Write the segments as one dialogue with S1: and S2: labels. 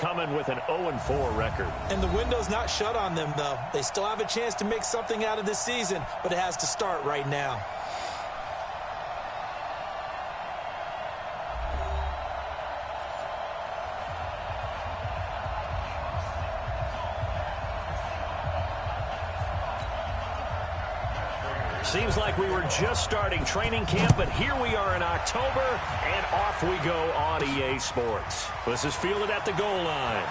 S1: coming with an 0-4 record.
S2: And the window's not shut on them, though. They still have a chance to make something out of this season, but it has to start right now.
S1: Seems like we were just starting training camp, but here we are in October, and off we go on EA Sports. This is fielded at the goal line.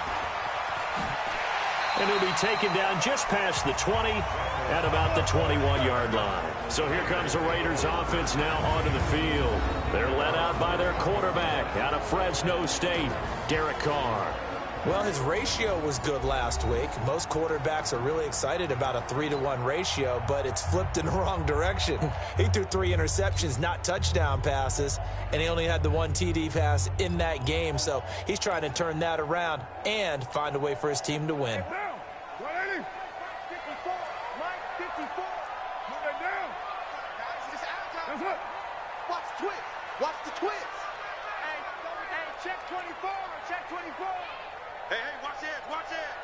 S1: And he'll be taken down just past the 20 at about the 21-yard line. So here comes the Raiders offense now onto the field. They're led out by their quarterback out of Fresno State, Derek Carr.
S2: Well, his ratio was good last week. Most quarterbacks are really excited about a 3-to-1 ratio, but it's flipped in the wrong direction. He threw 3 interceptions, not touchdown passes, and he only had the 1 TD pass in that game. So he's trying to turn that around and find a way for his team to win.
S3: Watch the twist. Watch the twist. Hey, check 24. Check 24. Hey, watch it, watch it.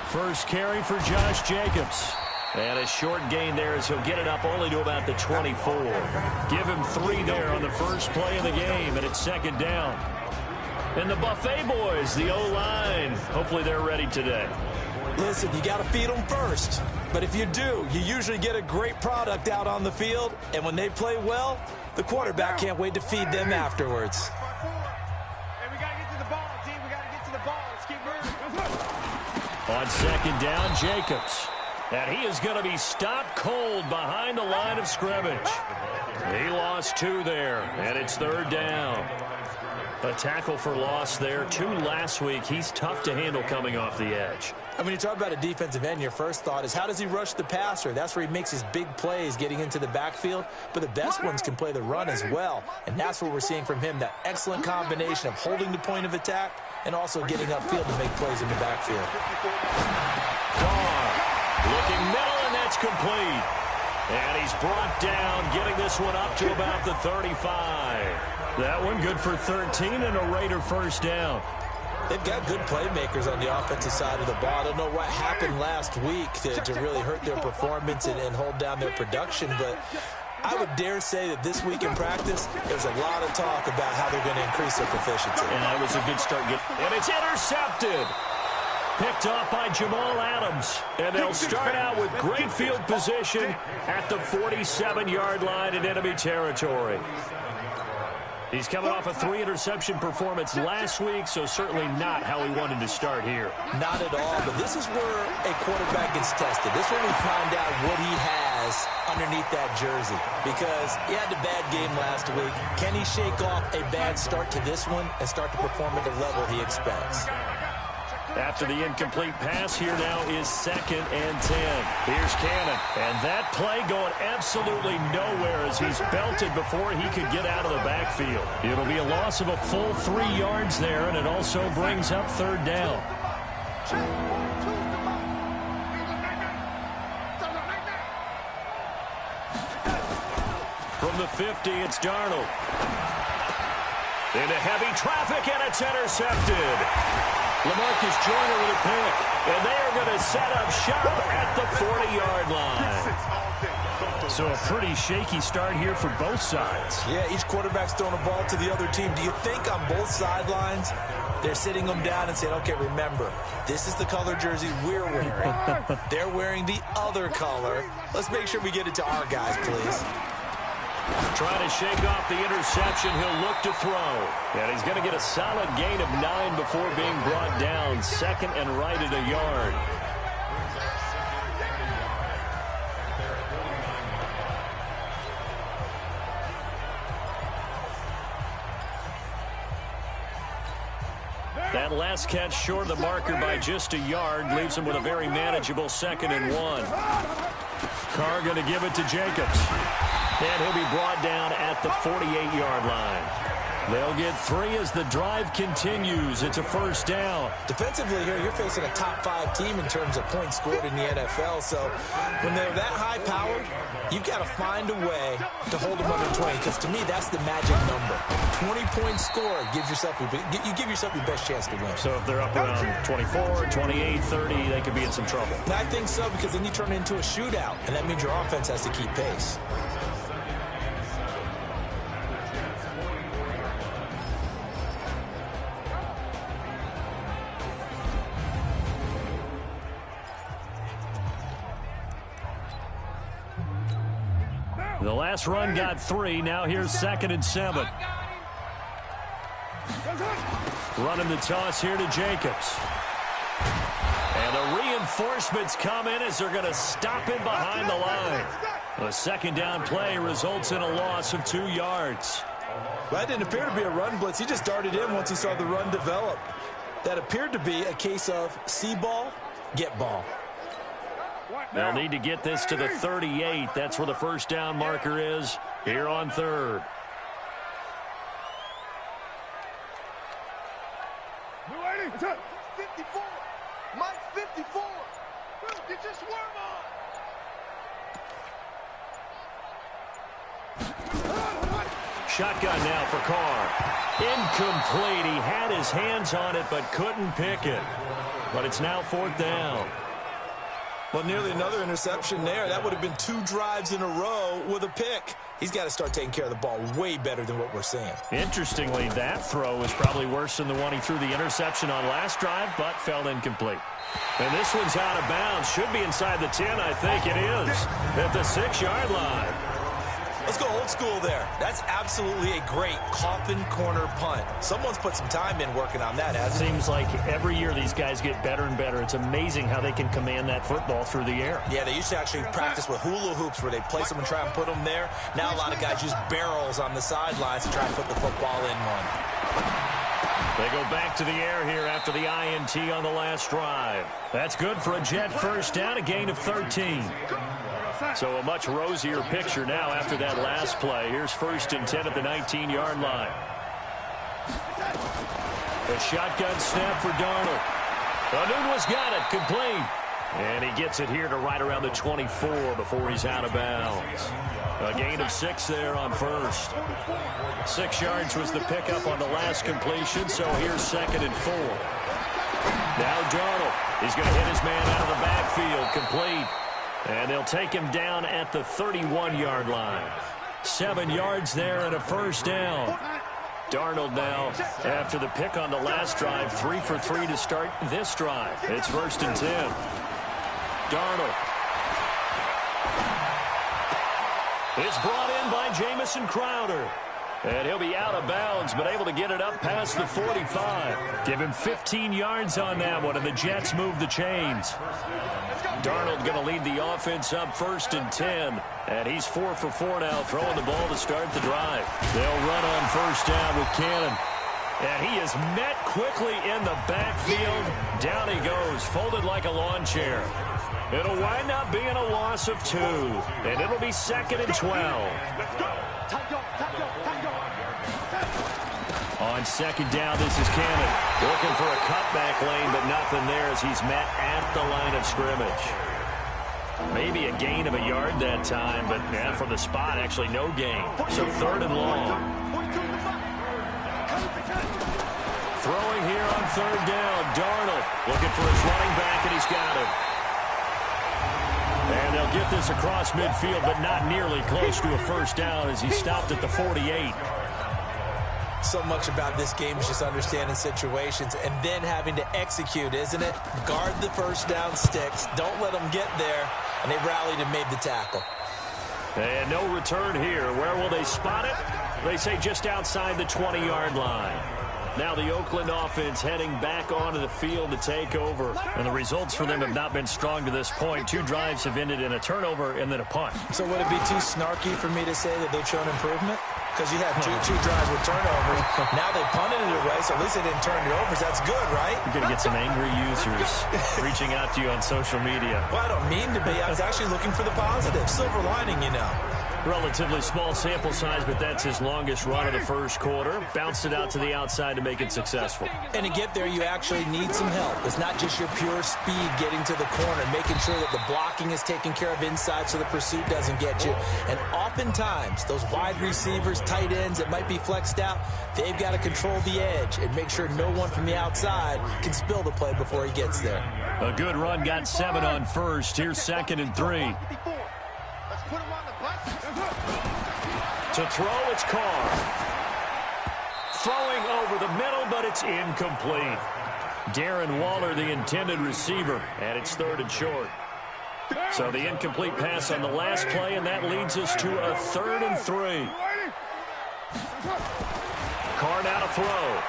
S1: First carry for Josh Jacobs. And a short gain there as he'll get it up only to about the 24. Give him 3 there on the first play of the game, and it's second down. And the Buffet boys, the O-line, hopefully they're ready today.
S2: Listen, you got to feed them first. But if you do, you usually get a great product out on the field. And when they play well, the quarterback can't wait to feed them afterwards.
S3: Hey, we got to get to the ball, team. We got to get to the ball. Let's keep moving.
S1: On second down, Jacobs. And he is going to be stopped cold behind the line of scrimmage. He lost 2 there, and it's third down. A tackle for loss there. 2 last week. He's tough to handle coming off the edge.
S2: And when you talk about a defensive end, your first thought is how does he rush the passer? That's where he makes his big plays getting into the backfield. But the best ones can play the run as well. And that's what we're seeing from him, that excellent combination of holding the point of attack and also getting upfield to make plays in the backfield.
S1: Carr looking middle, and that's complete. And he's brought down, getting this one up to about the 35. That one good for 13 and a Raider first down.
S2: They've got good playmakers on the offensive side of the ball. I don't know what happened last week to really hurt their performance and hold down their production, but I would dare say that this week in practice, there's a lot of talk about how they're going to increase their proficiency.
S1: And that was a good start. And it's intercepted. Picked off by Jamal Adams. And they'll start out with great field position at the 47-yard line in enemy territory. He's coming off a 3-interception performance last week, so certainly not how he wanted to start here.
S2: Not at all, but this is where a quarterback gets tested. This is when we find out what he has underneath that jersey, because he had a bad game last week. Can he shake off a bad start to this one and start to perform at the level he expects?
S1: After the incomplete pass, here now is 2nd and 10. Here's Cannon. And that play going absolutely nowhere as he's belted before he could get out of the backfield. It'll be a loss of a full 3 yards there, and it also brings up third down. From the 50, it's Darnold. Into heavy traffic, and it's intercepted. LaMarcus Joyner with a pick, and they are going to set up shop at the 40-yard line. So a pretty shaky start here for both sides.
S2: Yeah, each quarterback's throwing a ball to the other team. Do you think on both sidelines they're sitting them down and saying, okay, remember, this is the color jersey we're wearing. They're wearing the other color. Let's make sure we get it to our guys, please.
S1: Trying to shake off the interception. He'll look to throw. And he's going to get a solid gain of 9 before being brought down. 2nd and right at a yard. That last catch short of the marker by just a yard leaves him with a very manageable 2nd and 1. Carr going to give it to Jacobs. And he'll be brought down at the 48-yard line. They'll get 3 as the drive continues. It's a first down.
S2: Defensively here, you're facing a top 5 team in terms of points scored in the NFL. So when they're that high-powered, you've got to find a way to hold them under 20. Because to me, that's the magic number. 20 points scored gives yourself you give yourself your best chance to win.
S1: So if they're up around 24, 28, 30, they could be in some trouble.
S2: And I think so, because then you turn it into a shootout, and that means your offense has to keep pace.
S1: The last run got 3. Now here's 2nd and 7. Running the toss here to Jacobs. And the reinforcements come in as they're going to stop him behind the line. A second down play results in a loss of 2 yards.
S2: Well, that didn't appear to be a run blitz. He just darted in once he saw the run develop. That appeared to be a case of see ball, get ball.
S1: They'll need to get this to the 38. That's where the first down marker is here on 3rd.
S3: It's 54. Mike 54. Get your swerve on.
S1: Shotgun now for Carr. Incomplete. He had his hands on it but couldn't pick it. But it's now 4th down.
S2: Well, nearly another interception there. That would have been 2 drives in a row with a pick. He's got to start taking care of the ball way better than what we're seeing.
S1: Interestingly, that throw was probably worse than the one he threw the interception on last drive, but fell incomplete. And this one's out of bounds. Should be inside the 10, I think it is. At the 6-yard line.
S2: Let's go old school there. That's absolutely a great coffin corner punt. Someone's put some time in working on that, hasn't it?
S1: Seems like every year these guys get better and better. It's amazing how they can command that football through the air.
S2: Yeah, they used to actually practice with hula hoops where they place them and try and put them there. Now a lot of guys use barrels on the sidelines to try and put the football in one.
S1: They go back to the air here after the INT on the last drive. That's good for a Jet first down, a gain of 13. So a much rosier picture now after that last play. Here's 1st and 10 at the 19-yard line. A shotgun snap for Darnold. Anunwa's got it, complete. And he gets it here to right around the 24 before he's out of bounds. A gain of 6 there on 1st. 6 yards was the pickup on the last completion, so here's 2nd and 4. Now Darnold. He's going to hit his man out of the backfield, complete. And they'll take him down at the 31-yard line. 7 yards there and a first down. Darnold now, after the pick on the last drive, 3 for 3 to start this drive. It's 1st and 10. Darnold. It's brought in by Jamison Crowder. And he'll be out of bounds, but able to get it up past the 45. Give him 15 yards on that one, and the Jets move the chains. Darnold going to lead the offense up 1st and 10. And he's 4 for 4 now, throwing the ball to start the drive. They'll run on first down with Cannon. And he is met quickly in the backfield. Down he goes, folded like a lawn chair. It'll wind up being a loss of 2. And it'll be 2nd and 12. On 2nd down, this is Cannon. Looking for a cutback lane, but nothing there as he's met at the line of scrimmage. Maybe a gain of a yard that time, but from the spot, actually no gain. So 3rd and long. Throwing here on 3rd down. Darnold looking for his running back, and he's got him. And they'll get this across midfield, but not nearly close to a first down as he stopped at the 48.
S2: So much about this game is just understanding situations and then having to execute, isn't it? Guard the first down sticks. Don't let them get there. And they rallied and made the tackle.
S1: And no return here. Where will they spot it? They say just outside the 20-yard line. Now the Oakland offense heading back onto the field to take over. And the results for them have not been strong to this point. 2 drives have ended in a turnover and then a punt.
S2: So would it be too snarky for me to say that they've shown improvement? Because you had two drives with turnovers. Now they punted it away, so at least they didn't turn it over. So that's good, right?
S1: You're going to get some angry users reaching out to you on social media.
S2: Well, I don't mean to be. I was actually looking for the positive. Silver lining, you know.
S1: Relatively small sample size, but that's his longest run of the first quarter. Bounced it out to the outside to make it successful.
S2: And to get there, you actually need some help. It's not just your pure speed getting to the corner, making sure that the blocking is taken care of inside so the pursuit doesn't get you. And oftentimes, those wide receivers, tight ends that might be flexed out, they've got to control the edge and make sure no one from the outside can spill the play before he gets there.
S1: A good run, got 7 on first. Here's 2nd and 3. To throw, it's Carr. Throwing over the middle, but it's incomplete. Darren Waller, the intended receiver, and it's 3rd and short. So the incomplete pass on the last play, and that leads us to a 3rd and 3. Carr now to throw.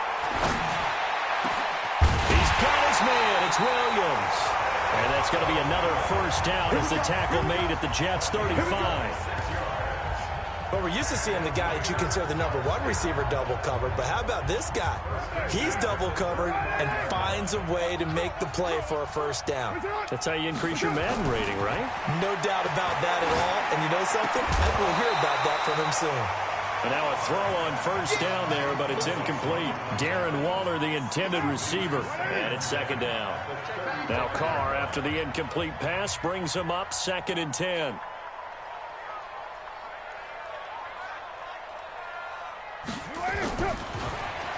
S1: He's got his man. It's Williams. And that's going to be another first down as the tackle made at the Jets' 35.
S2: Well, we're used to seeing the guy that you consider the number 1 receiver double covered, but how about this guy? He's double covered and finds a way to make the play for a first down.
S1: That's how you increase your Madden rating, right?
S2: No doubt about that at all. And you know something? I think we'll hear about that from him soon.
S1: And now a throw on first down there, but it's incomplete. Darren Waller, the intended receiver, and it's 2nd down. Now Carr, after the incomplete pass, brings him up 2nd and 10.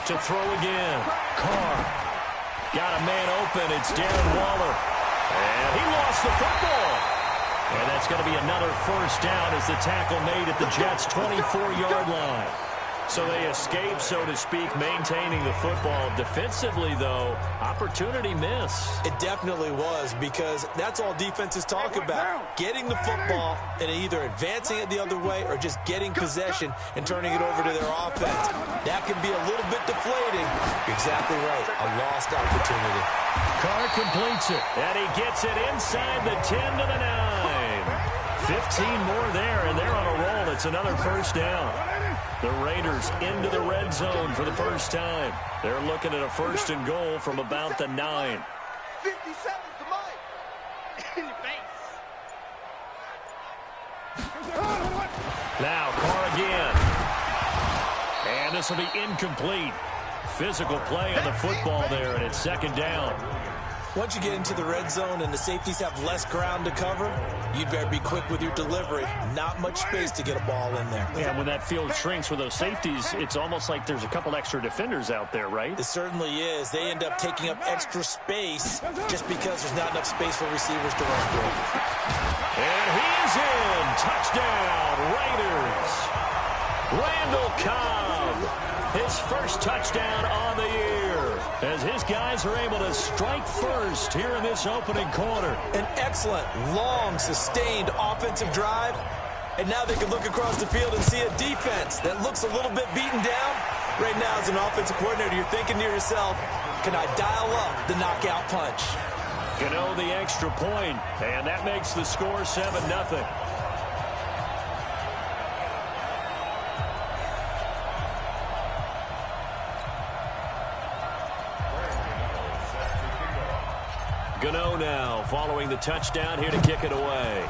S1: To throw again. Carr. Got a man open. It's Darren Waller. And he lost the football. And that's going to be another first down as the tackle made at the Jets' 24-yard line. So they escape, so to speak, maintaining the football. Defensively, though, opportunity miss.
S2: It definitely was, because that's all defenses talk about. Getting the football and either advancing it the other way or just getting possession and turning it over to their offense. That can be a little bit deflating. You're exactly right. A lost opportunity.
S1: Carr completes it, and he gets it inside the 10 to the 9. 15 more there, and they're on a roll. It's another first down. The Raiders into the red zone for the first time. They're looking at a 1st and goal from about the 9.
S3: 57 to Mike. In your face.
S1: Now Carr again. And this will be incomplete. Physical play on the football there, and it's 2nd down.
S2: Once you get into the red zone and the safeties have less ground to cover, you better be quick with your delivery. Not much space to get a ball in there.
S1: Yeah, when that field shrinks with those safeties, it's almost like there's a couple extra defenders out there, right?
S2: It certainly is. They end up taking up extra space just because there's not enough space for receivers to run through.
S1: And he is in. Touchdown, Raiders. Randall Cobb, his first touchdown on the year, as his guys are able to strike first here in this opening quarter.
S2: An excellent, long, sustained offensive drive. And now they can look across the field and see a defense that looks a little bit beaten down. Right now, as an offensive coordinator, you're thinking to yourself, can I dial up the knockout punch?
S1: Gano the extra point, and that makes the score 7-0. Gano now following the touchdown here to kick it away.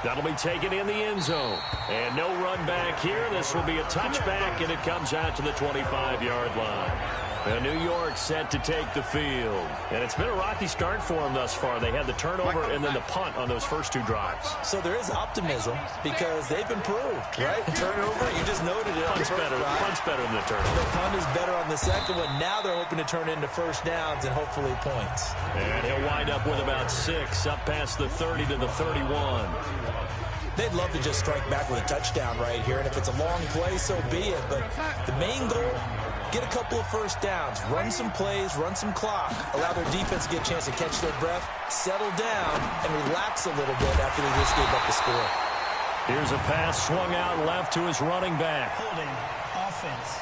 S1: That'll be taken in the end zone. And no run back here. This will be a touchback, and it comes out to the 25-yard line. And New York set to take the field. And it's been a rocky start for them thus far. They had the turnover and then the punt on those first 2 drives.
S2: So there is optimism because they've improved, right? Turnover, you just noted it.
S1: Punt's better than the turnover.
S2: The punt is better on the second one. Now they're hoping to turn into first downs and hopefully points.
S1: And he'll wind up with about 6 up past the 30 to the 31.
S2: They'd love to just strike back with a touchdown right here, and if it's a long play, so be it. But the main goal, get a couple of first downs, run some plays, run some clock, allow their defense to get a chance to catch their breath, settle down, and relax a little bit after they just gave up the score.
S1: Here's a pass swung out left to his running back.
S4: Holding offense.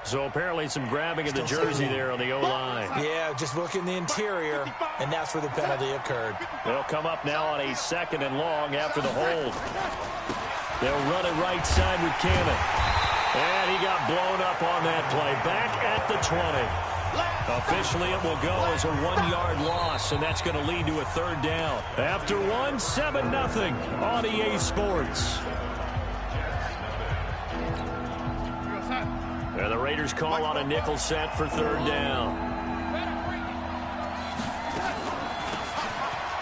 S1: So apparently some grabbing of the jersey there on the O-line.
S2: Yeah, just look in the interior, and that's where the penalty occurred.
S1: They'll come up now on a 2nd and long after the hold. They'll run it right side with Cannon. And he got blown up on that play. Back at the 20. Officially, it will go as a 1-yard loss, and that's going to lead to a third down. After 7-0 on EA Sports. And the Raiders call on a nickel set for third down.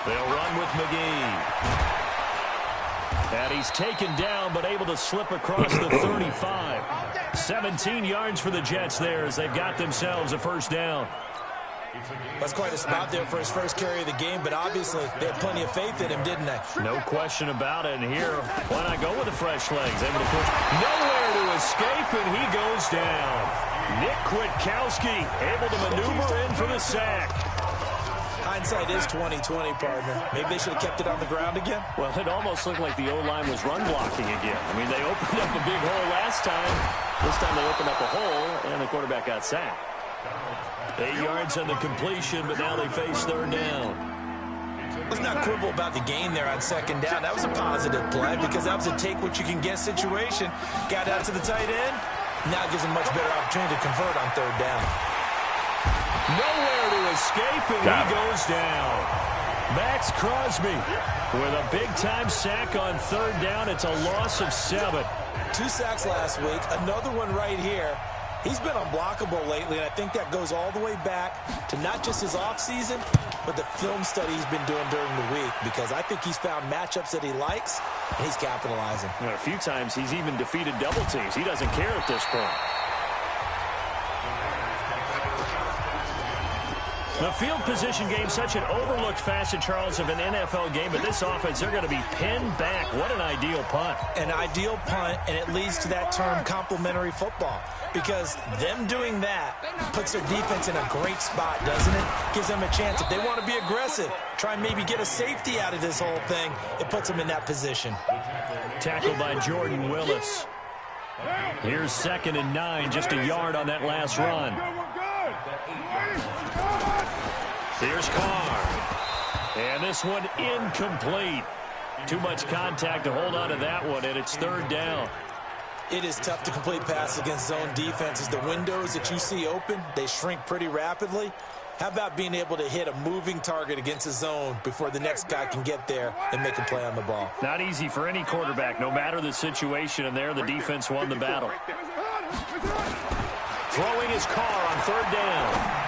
S1: They'll run with McGee. And he's taken down, but able to slip across the 35. 17 yards for the Jets there as they've got themselves a first down.
S2: That's quite a spot there for his first carry of the game, but obviously they had plenty of faith in him, didn't they?
S1: No question about it. And here, why not go with the fresh legs? Able to push. Nowhere to escape, and he goes down. Nick Kwiatkowski able to maneuver in for the sack.
S2: Hindsight is 20/20, partner. Maybe they should have kept it on the ground again.
S1: Well, it almost looked like the O-line was run blocking again. I mean, they opened up a big hole last time. This time they opened up a hole, and the quarterback got sacked. 8 yards on the completion, but now they face third down.
S2: Let's not quibble about the gain there on second down. That was a positive play because that was a take-what-you-can-get situation. Got out to the tight end. Now it gives them much better opportunity to convert on third down.
S1: Nowhere to escape, and he goes down. Max Crosby with a big-time sack on third down. It's a loss of 7.
S2: 2 sacks last week, another one right here. He's been unblockable lately, and I think that goes all the way back to not just his offseason, but the film study he's been doing during the week, because I think he's found matchups that he likes, and he's capitalizing.
S1: And a few times he's even defeated double teams. He doesn't care at this point. The field position game, such an overlooked facet, Charles, of an NFL game. But this offense, they're going to be pinned back. What an ideal punt.
S2: An ideal punt, and it leads to that term complementary football. Because them doing that puts their defense in a great spot, doesn't it? Gives them a chance. If they want to be aggressive, try and maybe get a safety out of this whole thing, it puts them in that position.
S1: Tackled by Jordan Willis. Here's 2nd and 9, just a yard on that last run. Here's Carr. And this one incomplete. Too much contact to hold on to that one, and it's third down.
S2: It is tough to complete passes against zone defenses. The windows that you see open, they shrink pretty rapidly. How about being able to hit a moving target against a zone before the next guy can get there and make a play on the ball?
S1: Not easy for any quarterback, no matter the situation, and there the defense won the battle. Throwing his Carr on third down.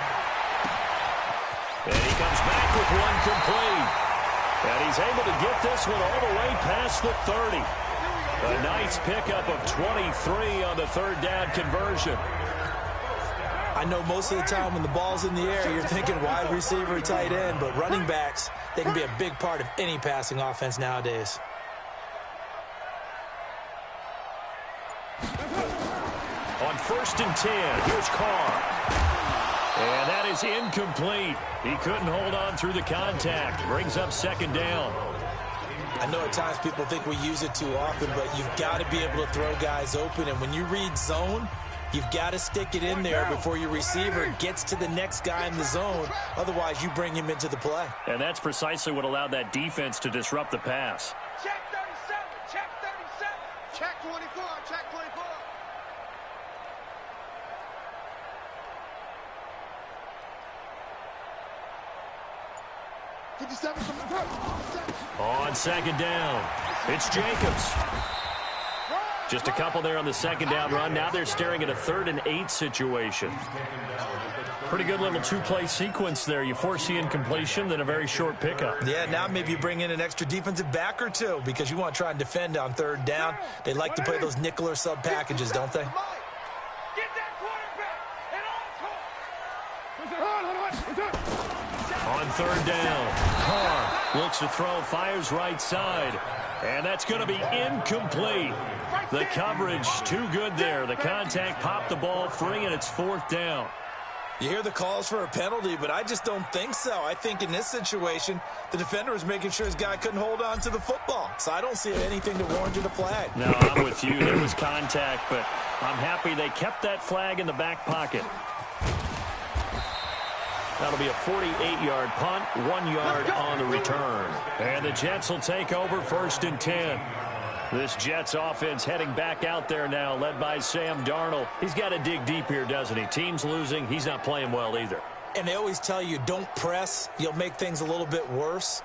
S1: And he comes back with one complete. And he's able to get this one all the way past the 30. A nice pickup of 23 on the third down conversion.
S2: I know most of the time when the ball's in the air, you're thinking wide receiver, tight end, but running backs, they can be a big part of any passing offense nowadays.
S1: On 1st and 10, here's Carr. And that is incomplete. He couldn't hold on through the contact. Brings up 2nd down.
S2: I know at times people think we use it too often, but you've got to be able to throw guys open. And when you read zone, you've got to stick it in there before your receiver gets to the next guy in the zone. Otherwise, you bring him into the play.
S1: And that's precisely what allowed that defense to disrupt the pass.
S3: Check 37, check 37, check 24, check 24.
S1: On 2nd down, it's Jacobs. Just a couple there on the 2nd down run. Now they're staring at a 3rd and 8 situation. Pretty good little 2-play sequence there. You force the incompletion, then a very short pickup.
S2: Yeah, now maybe you bring in an extra defensive back or two because you want to try and defend on 3rd down. They like to play those nickel or sub packages, don't they?
S3: Get that quarterback and
S1: On 3rd down, Carr looks to throw, fires right side, and that's going to be incomplete. The coverage too good there. The contact popped the ball free, and it's 4th down.
S2: You hear the calls for a penalty, but I just don't think so. I think in this situation, the defender was making sure his guy couldn't hold on to the football. So I don't see anything to warrant the flag.
S1: No, I'm with you. There was contact, but I'm happy they kept that flag in the back pocket. That'll be a 48-yard punt, 1 yard on the return. And the Jets will take over 1st and 10. This Jets offense heading back out there now, led by Sam Darnold. He's got to dig deep here, doesn't he? Team's losing. He's not playing well either.
S2: And they always tell you, don't press. You'll make things a little bit worse.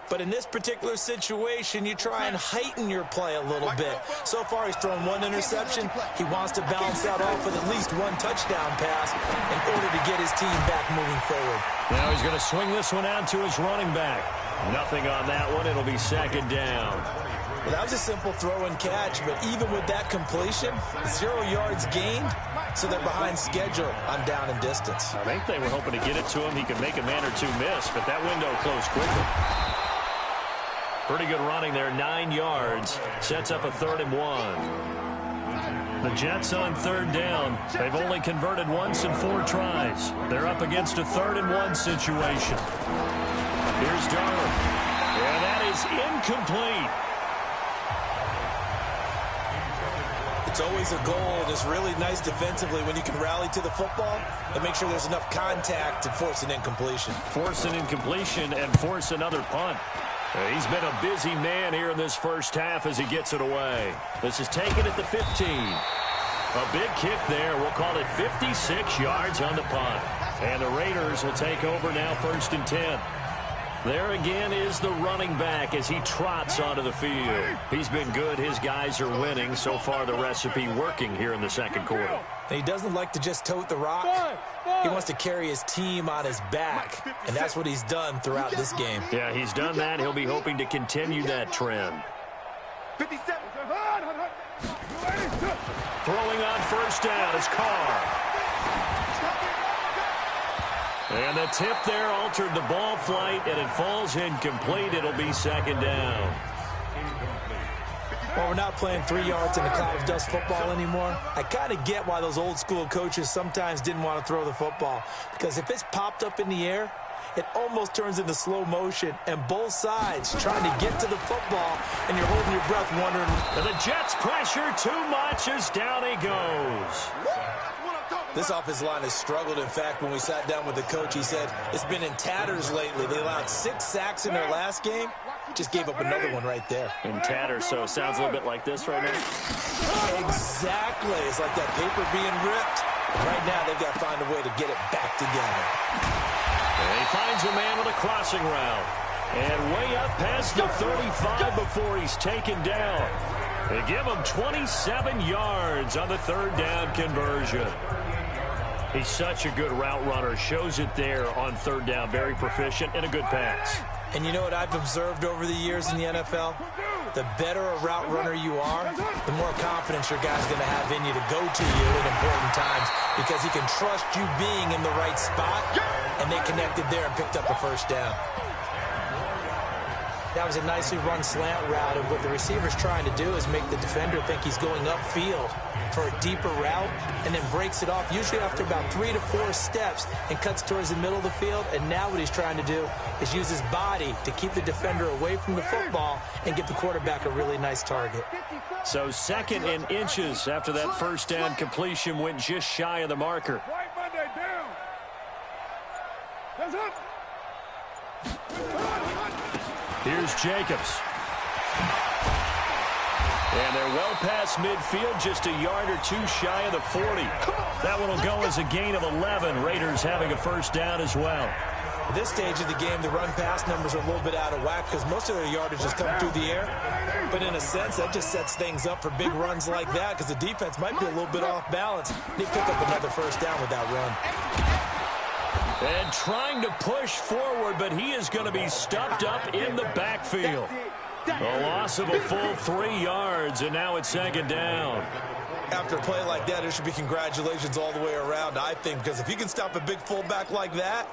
S2: But in this particular situation, you try and heighten your play a little bit. So far, he's thrown one interception. He wants to balance that off with at least one touchdown pass in order to get his team back moving forward.
S1: Now he's going to swing this one out to his running back. Nothing on that one. It'll be second down.
S2: Well, that was a simple throw and catch, but even with that completion, 0 yards gained, so they're behind schedule on down and distance.
S1: I think they were hoping to get it to him. He could make a man or two miss, but that window closed quickly. Pretty good running there, 9 yards. Sets up a 3rd and 1. The Jets on 3rd down. They've only converted once in 4 tries. They're up against a 3rd and 1 situation. Here's Darnold. And that is incomplete.
S2: It's always a goal, and it's really nice defensively when you can rally to the football and make sure there's enough contact to force an incompletion.
S1: Force an incompletion and force another punt. He's been a busy man here in this first half as he gets it away. This is taken at the 15. A big kick there. We'll call it 56 yards on the punt. And the Raiders will take over now 1st and 10. There again is the running back as he trots onto the field. He's been good. His guys are winning. So far, the recipe working here in the second quarter.
S2: And he doesn't like to just tote the rock. He wants to carry his team on his back, and that's what he's done throughout this game.
S1: Yeah, he's done that. He'll be hoping to continue that trend.
S3: 57.
S1: Throwing on 1st down is Carr. And the tip there altered the ball flight, and it falls incomplete. It'll be 2nd down.
S2: Well, we're not playing 3 yards in the cloud of dust football anymore. I kind of get why those old school coaches sometimes didn't want to throw the football. Because if it's popped up in the air, it almost turns into slow motion, and both sides trying to get to the football, and you're holding your breath wondering.
S1: And the Jets pressure too much as down he goes.
S2: This offensive line has struggled. In fact, when we sat down with the coach, he said it's been in tatters lately. They allowed 6 sacks in their last game. Just gave up another one right there.
S1: In tatters, so it sounds a little bit like this right now.
S2: Exactly. It's like that paper being ripped. And right now, they've got to find a way to get it back together.
S1: And he finds a man with a crossing route. And way up past the 35 before he's taken down. They give him 27 yards on the 3rd down conversion. He's such a good route runner. Shows it there on 3rd down. Very proficient and a good pass.
S2: And you know what I've observed over the years in the NFL? The better a route runner you are, the more confidence your guy's going to have in you to go to you at important times because he can trust you being in the right spot, and they connected there and picked up a 1st down. That was a nicely run slant route, and what the receiver's trying to do is make the defender think he's going upfield for a deeper route, and then breaks it off, usually after about 3 to 4 steps, and cuts towards the middle of the field. And now what he's trying to do is use his body to keep the defender away from the football and give the quarterback a really nice target.
S1: So 2nd and inches after that 1st down completion went just shy of the marker. Here's Jacobs. And they're well past midfield, just a yard or two shy of the 40. That one will go as a gain of 11. Raiders having a 1st down as well.
S2: At this stage of the game, the run-pass numbers are a little bit out of whack because most of their yardage has come through the air. But in a sense, that just sets things up for big runs like that because the defense might be a little bit off balance. They pick up another 1st down with that run.
S1: And trying to push forward, but he is going to be stuffed up in the backfield. A loss of a full 3 yards, and now it's 2nd down.
S2: After a play like that, there should be congratulations all the way around, I think, because if you can stop a big fullback like that,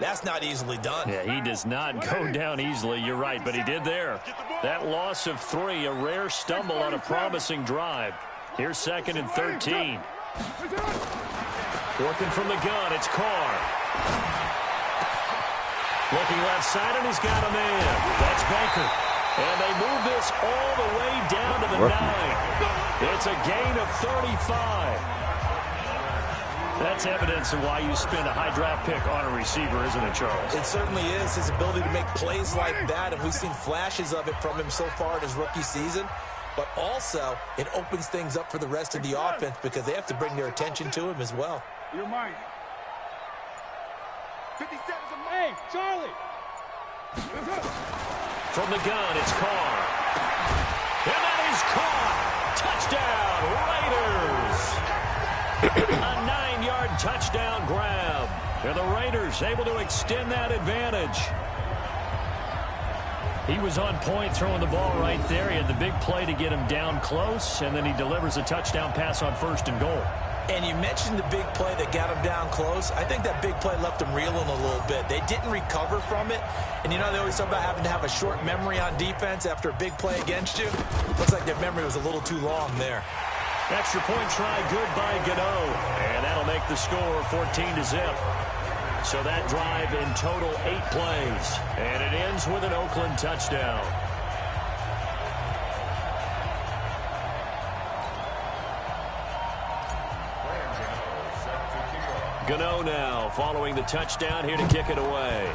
S2: that's not easily done.
S1: Yeah, he does not go down easily. You're right, but he did there. That loss of 3, a rare stumble on a promising drive. Here's 2nd and 13. Working from the gun, it's Carr. Looking left side, and he's got a man. That's Baker. And they move this all the way down to the 9. It's a gain of 35. That's evidence of why you spend a high draft pick on a receiver, isn't it, Charles?
S2: It certainly is. His ability to make plays like that, and we've seen flashes of it from him so far in his rookie season. but also it opens things up for the rest of the offense because they have to bring their attention to him as well.
S3: You're mine. 57's a mine. Hey, Charlie!
S1: From the gun, it's Carr. And that is caught. Touchdown, Raiders! A 9-yard touchdown grab. And the Raiders able to extend that advantage. He was on point throwing the ball right there. He had the big play to get him down close, and then he delivers a touchdown pass on 1st and goal.
S2: And you mentioned the big play that got him down close. I think that big play left him reeling a little bit. They didn't recover from it. And you know, they always talk about having to have a short memory on defense after a big play against you. Looks like their memory was a little too long there.
S1: Extra point try good by Gano. And that'll make the score 14-0. So that drive in total 8 plays. And it ends with an Oakland touchdown. Gano now following the touchdown here to kick it away.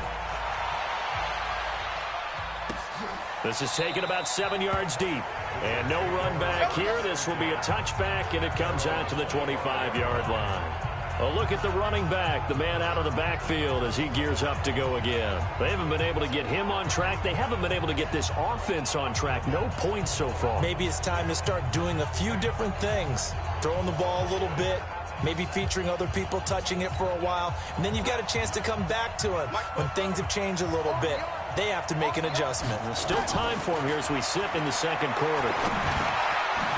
S1: This is taken about 7 yards deep. And no run back here. This will be a touchback, and it comes out to the 25-yard line. A look at the running back, the man out of the backfield as he gears up to go again. They haven't been able to get him on track. They haven't been able to get this offense on track. No points so far.
S2: Maybe it's time to start doing a few different things. Throwing the ball a little bit. Maybe featuring other people touching it for a while. And then you've got a chance to come back to it when things have changed a little bit. They have to make an adjustment.
S1: There's still time for him here as we sit in the second quarter.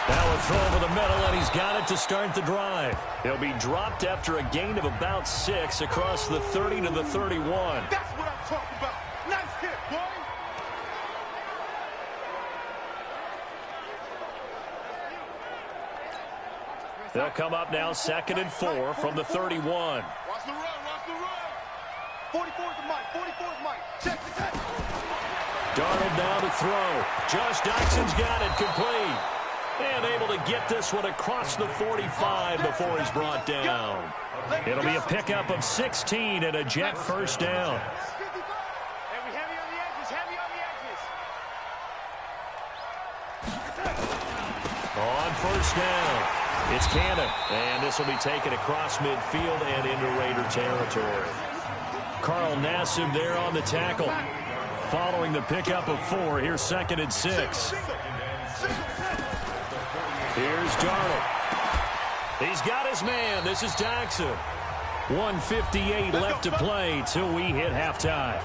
S1: Now a throw over the middle, and he's got it to start the drive. He'll be dropped after a gain of about 6 across the 30 to the 31.
S3: That's what I'm talking about. Nice hit, boy.
S1: They'll come up now 2nd and 4 from the 31.
S3: Watch the run, watch the run. 44's the mic, 44's mic. Check the check.
S1: Darnold now to throw. Josh Doxson's got it complete. And able to get this one across the 45 before he's brought down. It'll be a pickup of 16 and a Jet first down.
S3: Heavy on the edges, heavy on the edges.
S1: On first down, it's Cannon. And this will be taken across midfield and into Raider territory. Carl Nassib there on the tackle. Following the pickup of 4, here's 2nd and 6. Here's Darnold. He's got his man. This is Doxson. 1:58 left to play till we hit halftime.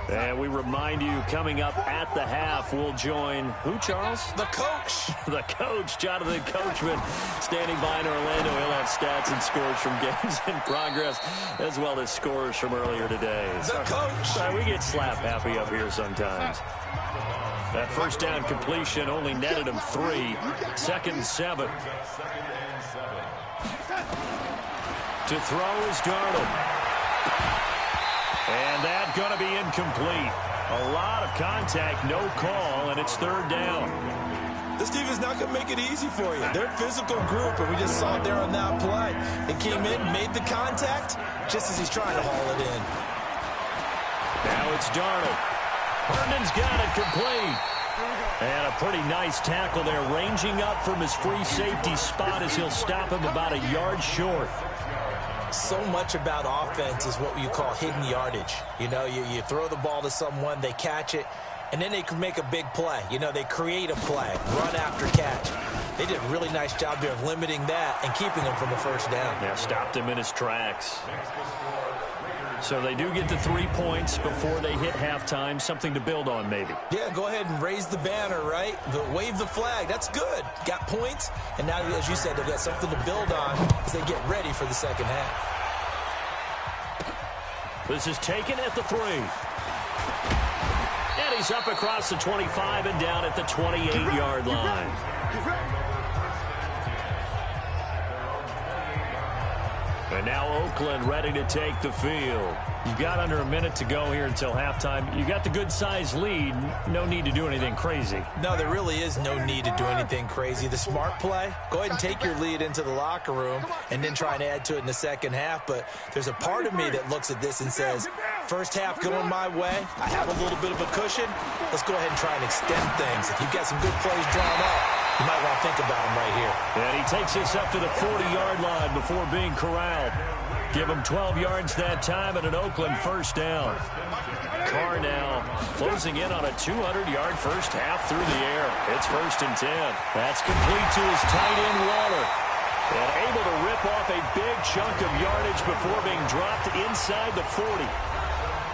S1: And we remind you, coming up at the half, we'll join who, Charles?
S2: The coach.
S1: The coach, Jonathan Coachman, standing by in Orlando. He'll have stats and scores from games in progress, as well as scores from earlier today.
S2: The coach.
S1: We get slap happy up here sometimes. That first down completion only netted him 3. 2nd and 7. To throw is Darnold. And that's going to be incomplete. A lot of contact, no call, and it's 3rd down.
S2: This defense not going to make it easy for you. They're a physical group, and we just saw it there on that play. It came in, made the contact, just as he's trying to haul it in.
S1: Now it's Darnold. Herndon's got it complete. And a pretty nice tackle there, ranging up from his free safety spot as he'll stop him about a yard short.
S2: So much about offense is what you call hidden yardage. You know, you throw the ball to someone, they catch it, and then they can make a big play. You know, they create a play, run after catch. They did a really nice job there of limiting that and keeping him from the first down.
S1: Yeah, stopped him in his tracks. So they do get the 3 points before they hit halftime, something to build on maybe.
S2: Yeah, go ahead and raise the banner, right? Wave the flag. That's good. Got points, and now, as you said, they've got something to build on as they get ready for the second half.
S1: This is taken at the 3. And he's up across the 25 and down at the 28-yard line. And now Oakland ready to take the field. You've got under a minute to go here until halftime. You got the good-sized lead. No need to do anything crazy.
S2: No, there really is no need to do anything crazy. The smart play, go ahead and take your lead into the locker room and then try and add to it in the second half. But there's a part of me that looks at this and says, first half going my way, I have a little bit of a cushion. Let's go ahead and try and extend things. If you've got some good plays drawn up, you might want to think about them right here.
S1: And he takes us up to the 40-yard line before being corralled. Give him 12 yards that time and an Oakland first down. Carr now closing in on a 200-yard first half through the air. It's 1st and 10. That's complete to his tight end, Waller. And able to rip off a big chunk of yardage before being dropped inside the 40.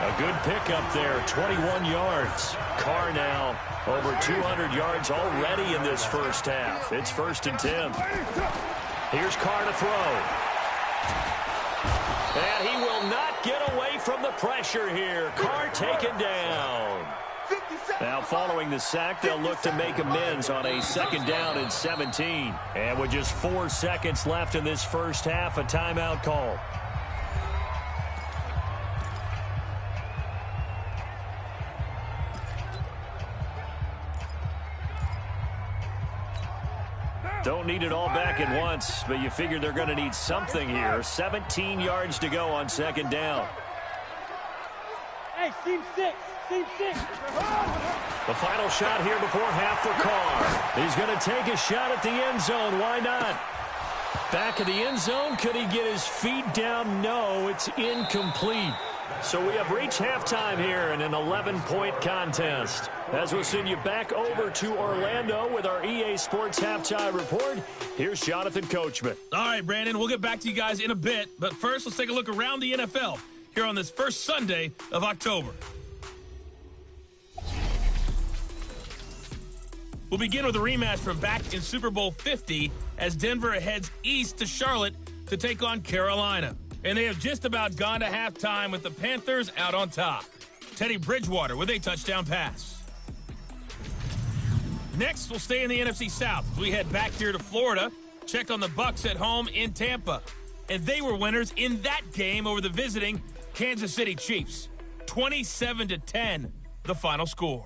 S1: A good pickup there, 21 yards. Carr now over 200 yards already in this first half. It's 1st and 10. Here's Carr to throw. And he will not get away from the pressure here. Carr taken down. Now following the sack, they'll look to make amends on a 2nd down and 17. And with just 4 seconds left in this first half, a timeout call. Don't need it all back at once, but you figure they're going to need something here. 17 yards to go on 2nd down.
S4: Hey, team 6. Team 6.
S1: The final shot here before half for Carr. He's going to take a shot at the end zone. Why not? Back of the end zone. Could he get his feet down? No, it's incomplete. So we have reached halftime here in an 11-point contest. As we'll send you back over to Orlando with our EA Sports Halftime Report, here's Jonathan Coachman.
S5: All right, Brandon, we'll get back to you guys in a bit. But first, let's take a look around the NFL here on this first Sunday of October. We'll begin with a rematch from back in Super Bowl 50 as Denver heads east to Charlotte to take on Carolina. And they have just about gone to halftime with the Panthers out on top. Teddy Bridgewater with a touchdown pass. Next, we'll stay in the NFC South. We head back here to Florida, check on the Bucs at home in Tampa. And they were winners in that game over the visiting Kansas City Chiefs. 27-10, the final score.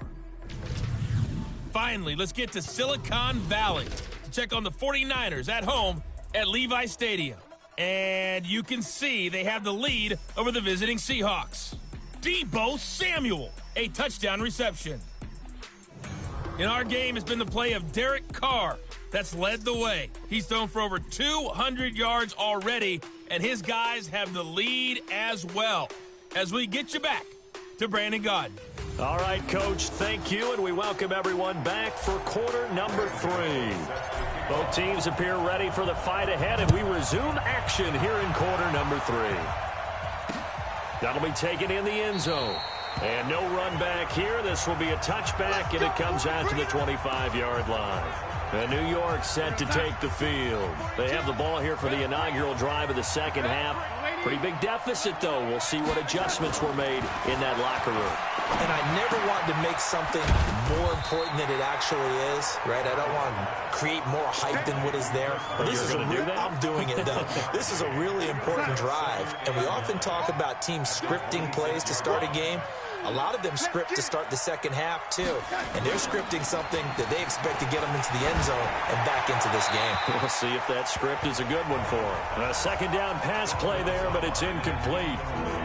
S5: Finally, let's get to Silicon Valley to check on the 49ers at home at Levi Stadium. And you can see they have the lead over the visiting Seahawks. Deebo Samuel, a touchdown reception. In our game has been the play of Derek Carr that's led the way. He's thrown for over 200 yards already, and his guys have the lead as well. As we get you back to Brandon Gaudin.
S1: All right, Coach, thank you, and we welcome everyone back for quarter number 3. Both teams appear ready for the fight ahead, and we resume action here in quarter number 3. That'll be taken in the end zone. And no run back here. This will be a touchback, and it comes out to the 25-yard line. And New York set to take the field. They have the ball here for the inaugural drive of the second half. Pretty big deficit, though. We'll see what adjustments were made in that locker room.
S2: And I never want to make something more important than it actually is, right? I don't want to create more hype than what is there. But this is I'm doing it, though. This is a really important drive. And we often talk about teams scripting plays to start a game. A lot of them script to start the second half, too. And they're scripting something that they expect to get them into the end zone and back into this game.
S1: We'll see if that script is a good one for them. A second down pass play there, but it's incomplete.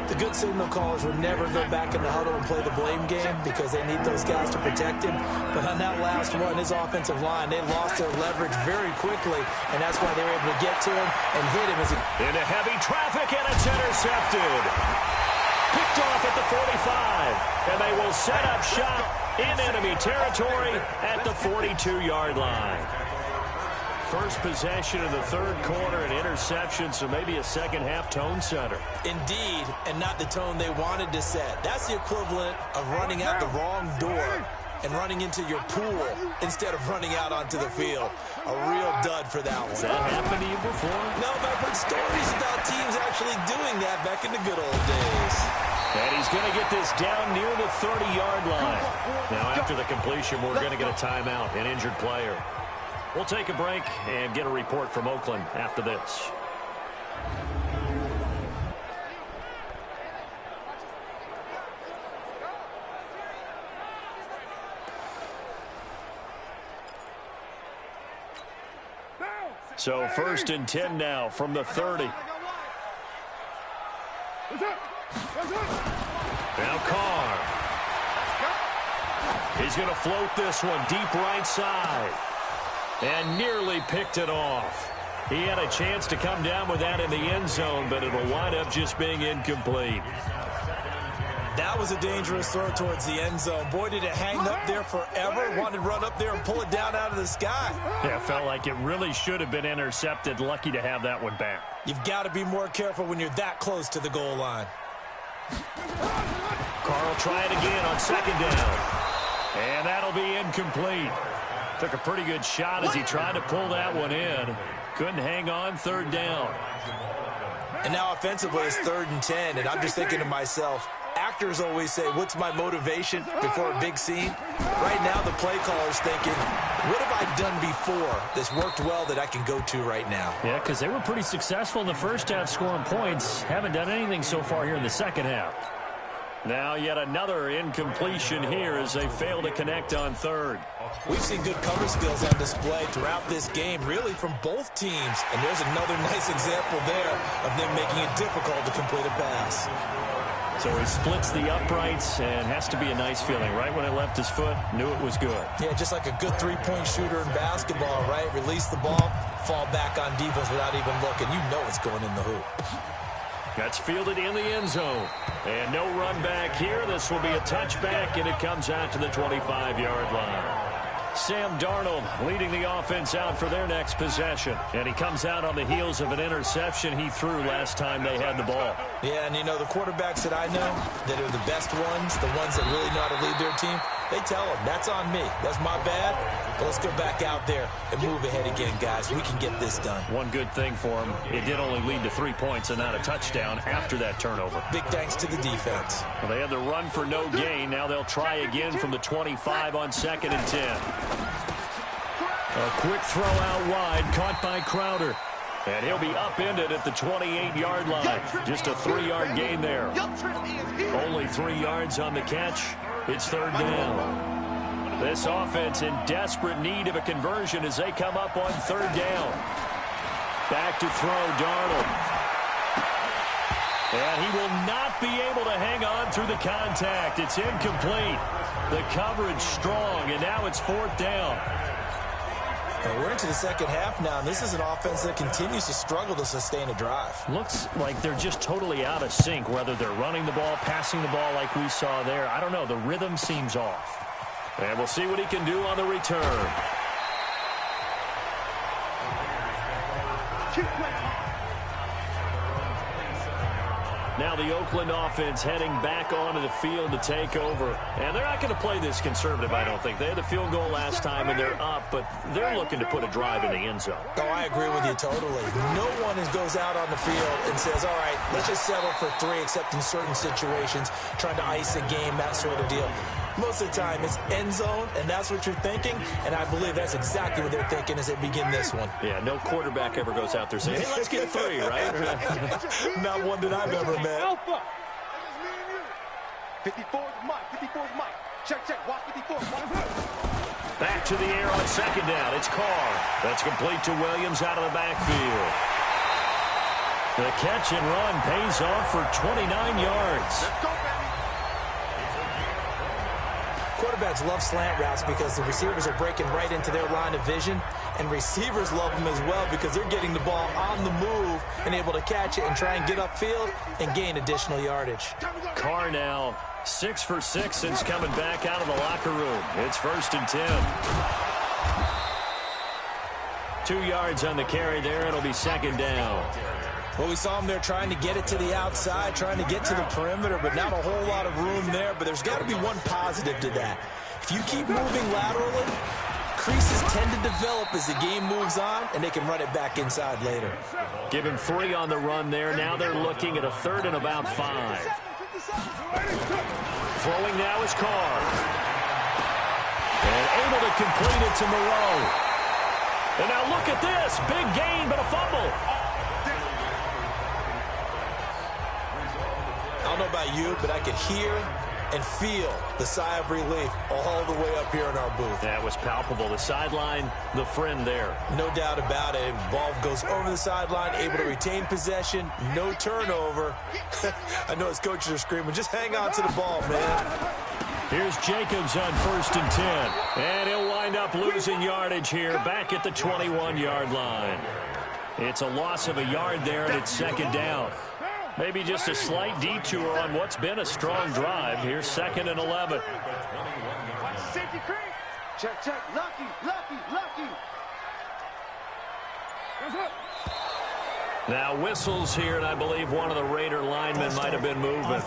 S2: The good signal callers would never go back in the huddle and play the blame game because they need those guys to protect him. But on that last one, his offensive line, they lost their leverage very quickly, and that's why they were able to get to him and hit him.
S1: Into heavy traffic, and it's intercepted. Picked off at the 45, and they will set up shop in enemy territory at the 42-yard line. First possession of the third quarter, an interception, so maybe a second-half tone setter.
S2: Indeed, and not the tone they wanted to set. That's the equivalent of running out the wrong door and running into your pool instead of running out onto the field. A real dud for that one.
S1: Has that happened to you before?
S2: No, but I've heard stories about teams actually doing that back in the good old days.
S1: And he's going to get this down near the 30-yard line. Now, after the completion, we're going to get a timeout, an injured player. We'll take a break and get a report from Oakland after this. So 1st and 10 now from the 30. Now Carr. He's going to float this one deep right side. And nearly picked it off. He had a chance to come down with that in the end zone, but it'll wind up just being incomplete.
S2: That was a dangerous throw towards the end zone. Boy, did it hang up there forever. Wanted to run up there and pull it down out of the sky.
S1: Yeah, it felt like it really should have been intercepted. Lucky to have that one back.
S2: You've got to be more careful when you're that close to the goal line.
S1: Carr try it again on 2nd down. And that'll be incomplete. Took a pretty good shot as he tried to pull that one in. Couldn't hang on 3rd down.
S2: And now offensively it's 3rd and 10, and I'm just thinking to myself, actors always say, what's my motivation before a big scene? Right now the play caller's thinking, what have I done before that's worked well that I can go to right now?
S1: Yeah, because they were pretty successful in the first half scoring points. Haven't done anything so far here in the second half. Now yet another incompletion here as they fail to connect on 3rd.
S2: We've seen good cover skills on display throughout this game, really from both teams. And there's another nice example there of them making it difficult to complete a pass.
S1: So he splits the uprights and has to be a nice feeling. Right when it left his foot, knew it was good.
S2: Yeah, just like a good three-point shooter in basketball, right? Release the ball, fall back on defense without even looking. You know it's going in the hoop.
S1: That's fielded in the end zone. And no run back here. This will be a touchback, and it comes out to the 25-yard line. Sam Darnold leading the offense out for their next possession. And he comes out on the heels of an interception he threw last time they had the ball.
S2: Yeah, and you know, the quarterbacks that I know that are the best ones, the ones that really know how to lead their team, they tell them, that's on me. That's my bad. But let's go back out there and move ahead again, guys. We can get this done.
S1: One good thing for him, it did only lead to 3 points and not a touchdown after that turnover.
S2: Big thanks to the defense.
S1: Well, they had the run for no gain. Now they'll try again from the 25 on 2nd and 10. A quick throw out wide, caught by Crowder. And he'll be upended at the 28-yard line. Just a 3-yard gain there. Only 3 yards on the catch. It's 3rd down. This offense in desperate need of a conversion as they come up on 3rd down. Back to throw, Darnold. And he will not be able to hang on through the contact. It's incomplete. The coverage strong, and now it's 4th down.
S2: We're into the second half now, and this is an offense that continues to struggle to sustain a drive.
S1: Looks like they're just totally out of sync, whether they're running the ball, passing the ball like we saw there. I don't know. The rhythm seems off. And we'll see what he can do on the return. Now the Oakland offense heading back onto the field to take over. And they're not going to play this conservative, I don't think. They had the field goal last time, and they're up, but they're looking to put a drive in the end zone.
S2: Oh, I agree with you totally. No one goes out on the field and says, all right, let's just settle for 3, except in certain situations, trying to ice a game, that sort of deal. Most of the time, it's end zone, and that's what you're thinking, and I believe that's exactly what they're thinking as they begin this one.
S1: Yeah, no quarterback ever goes out there saying, hey, let's get 3, right?
S2: Not one that I've ever met.
S4: Alpha.
S3: 54 is Mike. 54 is Mike. Check, check. Watch 54.
S1: Back to the air on 2nd down. It's Carr. That's complete to Williams out of the backfield. The catch and run pays off for 29 yards.
S3: Let's go, baby.
S2: Quarterbacks love slant routes because the receivers are breaking right into their line of vision, and receivers love them as well because they're getting the ball on the move and able to catch it and try and get upfield and gain additional yardage.
S1: Carr now 6 for 6 since coming back out of the locker room. It's 1st and 10. 2 yards on the carry there. It'll be 2nd down.
S2: Well, we saw him there trying to get it to the outside, trying to get to the perimeter, but not a whole lot of room there. But there's got to be one positive to that. If you keep moving laterally, creases tend to develop as the game moves on, and they can run it back inside later.
S1: Give him 3 on the run there. Now they're looking at a 3rd and about 5. Throwing now is Carr. And able to complete it to Moreau. And now look at this. Big gain, but a fumble.
S2: I don't know about you, but I could hear and feel the sigh of relief all the way up here in our booth.
S1: That was palpable. The sideline, the friend there.
S2: No doubt about it. Ball goes over the sideline, able to retain possession, no turnover. I know his coaches are screaming, just hang on to the ball, man.
S1: Here's Jacobs on 1st and 10. And he'll wind up losing yardage here back at the 21-yard line. It's a loss of a yard there, and it's 2nd down. Maybe just a slight detour on what's been a strong drive. Here's 2nd and 11.
S3: Check, check. Lucky, lucky, lucky.
S1: Now whistles here, and I believe one of the Raider linemen might have been moving.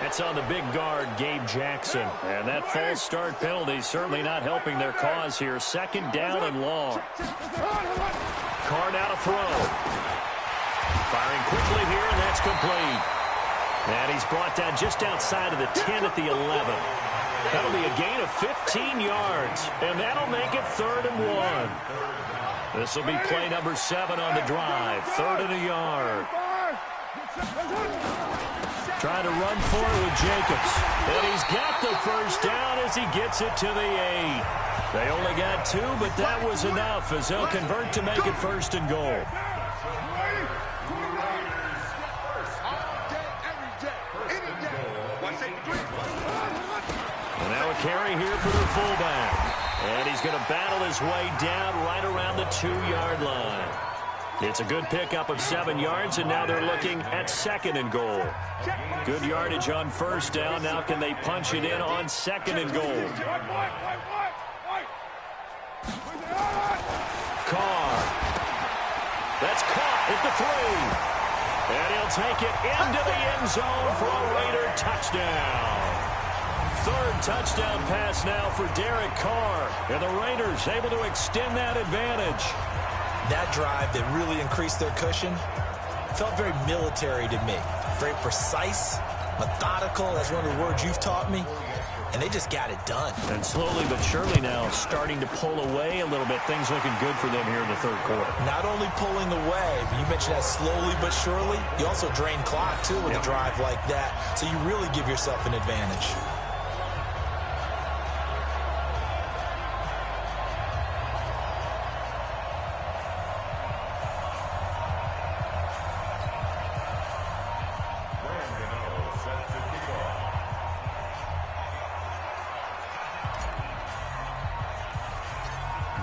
S1: It's on the big guard, Gabe Jackson. And that false start penalty certainly not helping their cause here. 2nd down and long. Carr now to throw. Firing quickly here, and that's complete. And he's brought down just outside of the 10 at the 11. That'll be a gain of 15 yards, and that'll make it 3rd and 1. This will be play number 7 on the drive. 3rd and a yard. Trying to run for it with Jacobs. And he's got the 1st down as he gets it to the 8. They only got 2, but that was enough as they'll convert to make it 1st and goal. And now a carry here for their fullback. And he's going to battle his way down right around the 2-yard line. It's a good pickup of 7 yards, and now they're looking at 2nd and goal. Good yardage on 1st down. Now can they punch it in on 2nd and goal? Carr. That's caught at the 3. And he'll take it into the end zone for a Raider touchdown. 3rd touchdown pass now for Derek Carr. And the Raiders able to extend that advantage.
S2: That drive that really increased their cushion felt very military to me. Very precise, methodical. That's one of the words you've taught me. And they just got it done.
S1: And slowly but surely now starting to pull away a little bit. Things looking good for them here in the 3rd quarter.
S2: Not only pulling away, but you mentioned that slowly but surely. You also drain clock, too, with a drive like that. So you really give yourself an advantage.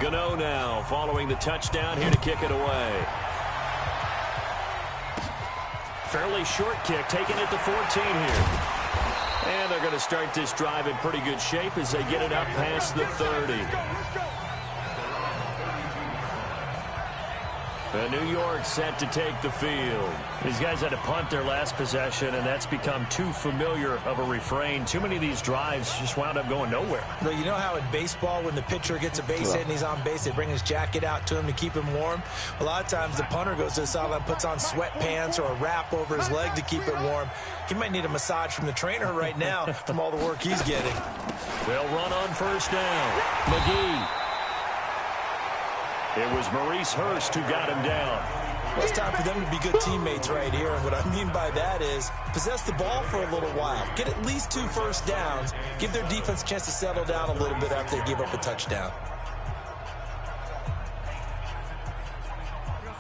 S1: Gano now following the touchdown here to kick it away. Fairly short kick, taking it to 14 here. And they're going to start this drive in pretty good shape as they get it up past the 30. New York set to take the field. These guys had to punt their last possession, and that's become too familiar of a refrain. Too many of these drives just wound up going nowhere.
S2: Well, you know how in baseball, when the pitcher gets a base hit and he's on base, they bring his jacket out to him to keep him warm? A lot of times the punter goes to the sideline, puts on sweatpants or a wrap over his leg to keep it warm. He might need a massage from the trainer right now from all the work he's getting.
S1: They'll run on 1st down. McGee. It was Maurice Hurst who got him down.
S2: Well, it's time for them to be good teammates right here. And what I mean by that is possess the ball for a little while. Get at least 2 first downs. Give their defense a chance to settle down a little bit after they give up a touchdown.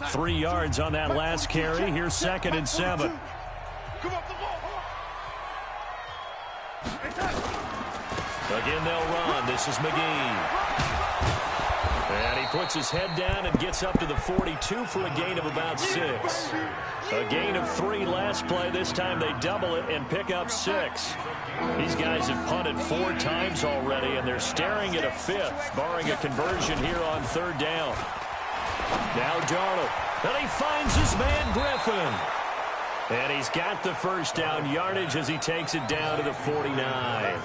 S1: 3 yards on that last carry. Here's 2nd and 7. Again, they'll run. This is McGee. And he puts his head down and gets up to the 42 for a gain of about 6. A gain of 3 last play. This time they double it and pick up 6. These guys have punted 4 times already, and they're staring at a 5th, barring a conversion here on 3rd down. Now Darnold. And he finds his man Griffin. And he's got the 1st down yardage as he takes it down to the 49.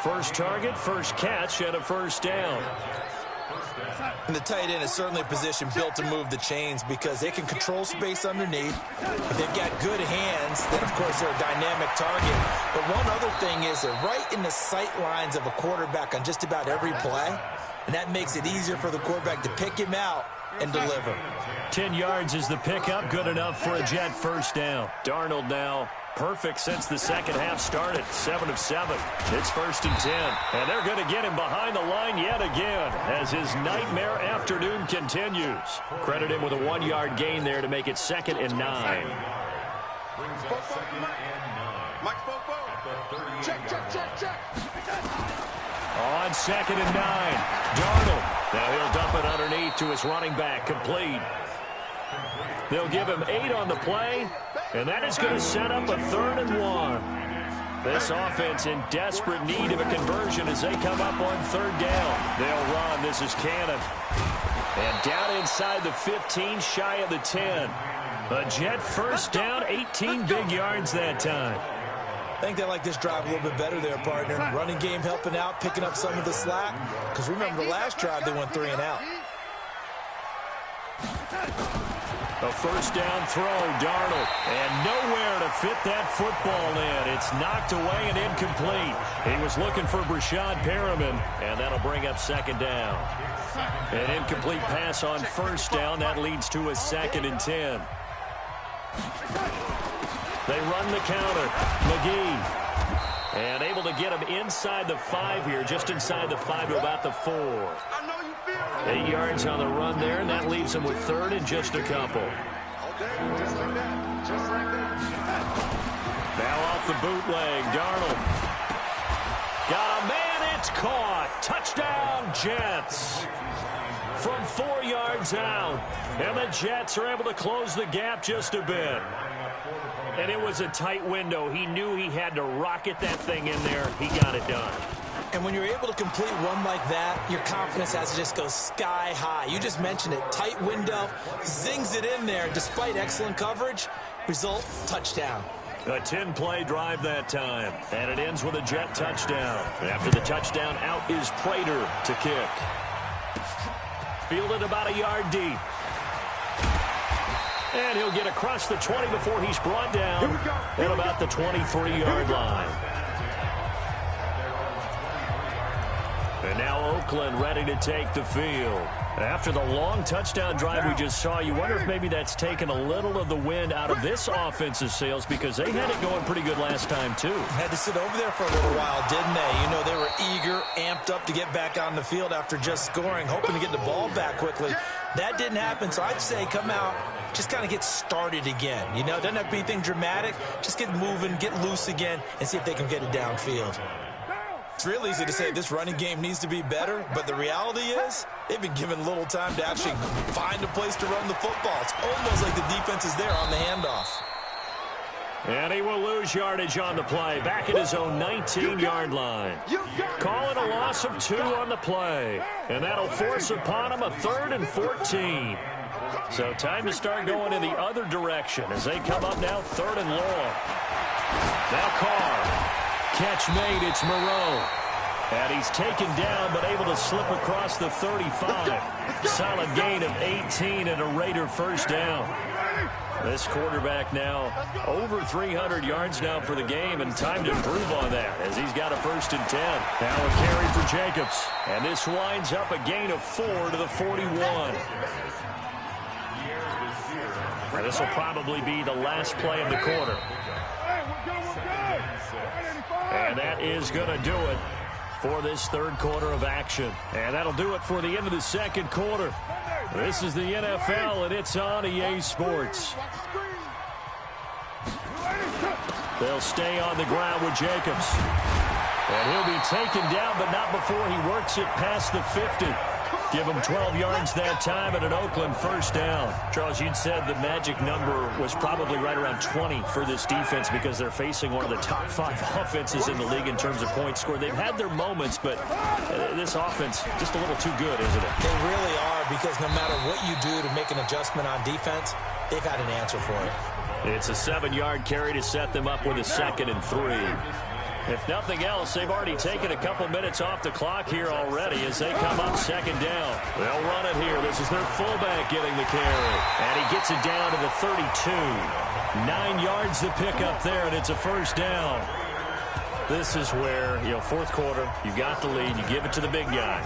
S1: First target, first catch, and a 1st down.
S2: And the tight end is certainly a position built to move the chains because they can control space underneath. If they've got good hands, then, of course, they're a dynamic target. But one other thing is they're right in the sight lines of a quarterback on just about every play, and that makes it easier for the quarterback to pick him out and deliver.
S1: 10 yards is the pickup, good enough for a Jet 1st down. Darnold now perfect since the second half started. 7 of 7. It's 1st and 10. And they're going to get him behind the line yet again as his nightmare afternoon continues. Credit him with a 1-yard gain there to make it 2nd and 9.
S3: Mike Bobo. Check.
S1: On 2nd and 9. Darnold. Now he'll dump it underneath to his running back. Complete. They'll give him 8 on the play, and that is going to set up a 3rd and 1. This offense in desperate need of a conversion as they come up on 3rd down. They'll run. This is Cannon. And down inside the 15, shy of the 10. A Jet first down, 18 big yards that time.
S2: I think they like this drive a little bit better there, partner. Running game helping out, picking up some of the slack. Because remember the last drive, they went 3 and out.
S1: A first down throw, Darnold. And nowhere to fit that football in. It's knocked away and incomplete. He was looking for Brashad Perriman, and that'll bring up 2nd down. An incomplete pass on 1st down. That leads to a 2nd and 10. They run the counter. McGee. And able to get him inside the 5 here, just inside the 5 to about the 4. 8 yards on the run there, and that leaves him with 3rd and just a couple. Now off the bootleg, Darnold. Got a man, it's caught. Touchdown, Jets. From 4 yards out. And the Jets are able to close the gap just a bit. And it was a tight window. He knew he had to rocket that thing in there. He got it done.
S2: And when you're able to complete one like that, your confidence has to just go sky high. You just mentioned it. Tight window, zings it in there despite excellent coverage. Result, touchdown.
S1: A 10-play drive that time. And it ends with a Jet touchdown. After the touchdown, out is Prater to kick. Fielded about a yard deep. And he'll get across the 20 before he's brought down at about the 23-yard line. And now Oakland ready to take the field. After the long touchdown drive we just saw, you wonder if maybe that's taken a little of the wind out of this offense's sails because they had it going pretty good last time, too.
S2: Had to sit over there for a little while, didn't they? You know, they were eager, amped up to get back on the field after just scoring, hoping to get the ball back quickly. That didn't happen, so I'd say come out, just kind of get started again. You know, it doesn't have to be anything dramatic. Just get moving, get loose again, and see if they can get it downfield. It's real easy to say this running game needs to be better, but the reality is they've been given little time to actually find a place to run the football. It's almost like the defense is there on the handoff.
S1: And he will lose yardage on the play, back at his own 19-yard line. Call it a loss of 2 on the play, and that'll force upon him a 3rd and 14. So time to start going in the other direction as they come up now 3rd and long. Now Carr. Catch made, it's Moreau. And he's taken down but able to slip across the 35. Solid gain of 18 and a Raider first down. This quarterback now over 300 yards now for the game, and time to improve on that as he's got a 1st and 10. Now a carry for Jacobs. And this winds up a gain of 4 to the 41. And this will probably be the last play of the quarter. And that is going to do it for this 3rd quarter of action. And that'll do it for the end of the 2nd quarter. This is the NFL, and it's on EA Sports. They'll stay on the ground with Jacobs. And he'll be taken down, but not before he works it past the 50. Give him 12 yards that time and an Oakland first down. Charles, you'd said the magic number was probably right around 20 for this defense because they're facing one of the top 5 offenses in the league in terms of points scored. They've had their moments, but this offense just a little too good, isn't it?
S2: They really are, because no matter what you do to make an adjustment on defense, they've had an answer for it.
S1: It's a 7-yard carry to set them up with a 2nd and 3. If nothing else, they've already taken a couple minutes off the clock here already as they come up 2nd down. They'll run it here. This is their fullback getting the carry. And he gets it down to the 32. 9 yards to pick up there, and it's a first down. This is where, 4th quarter, you got the lead. You give it to the big guy.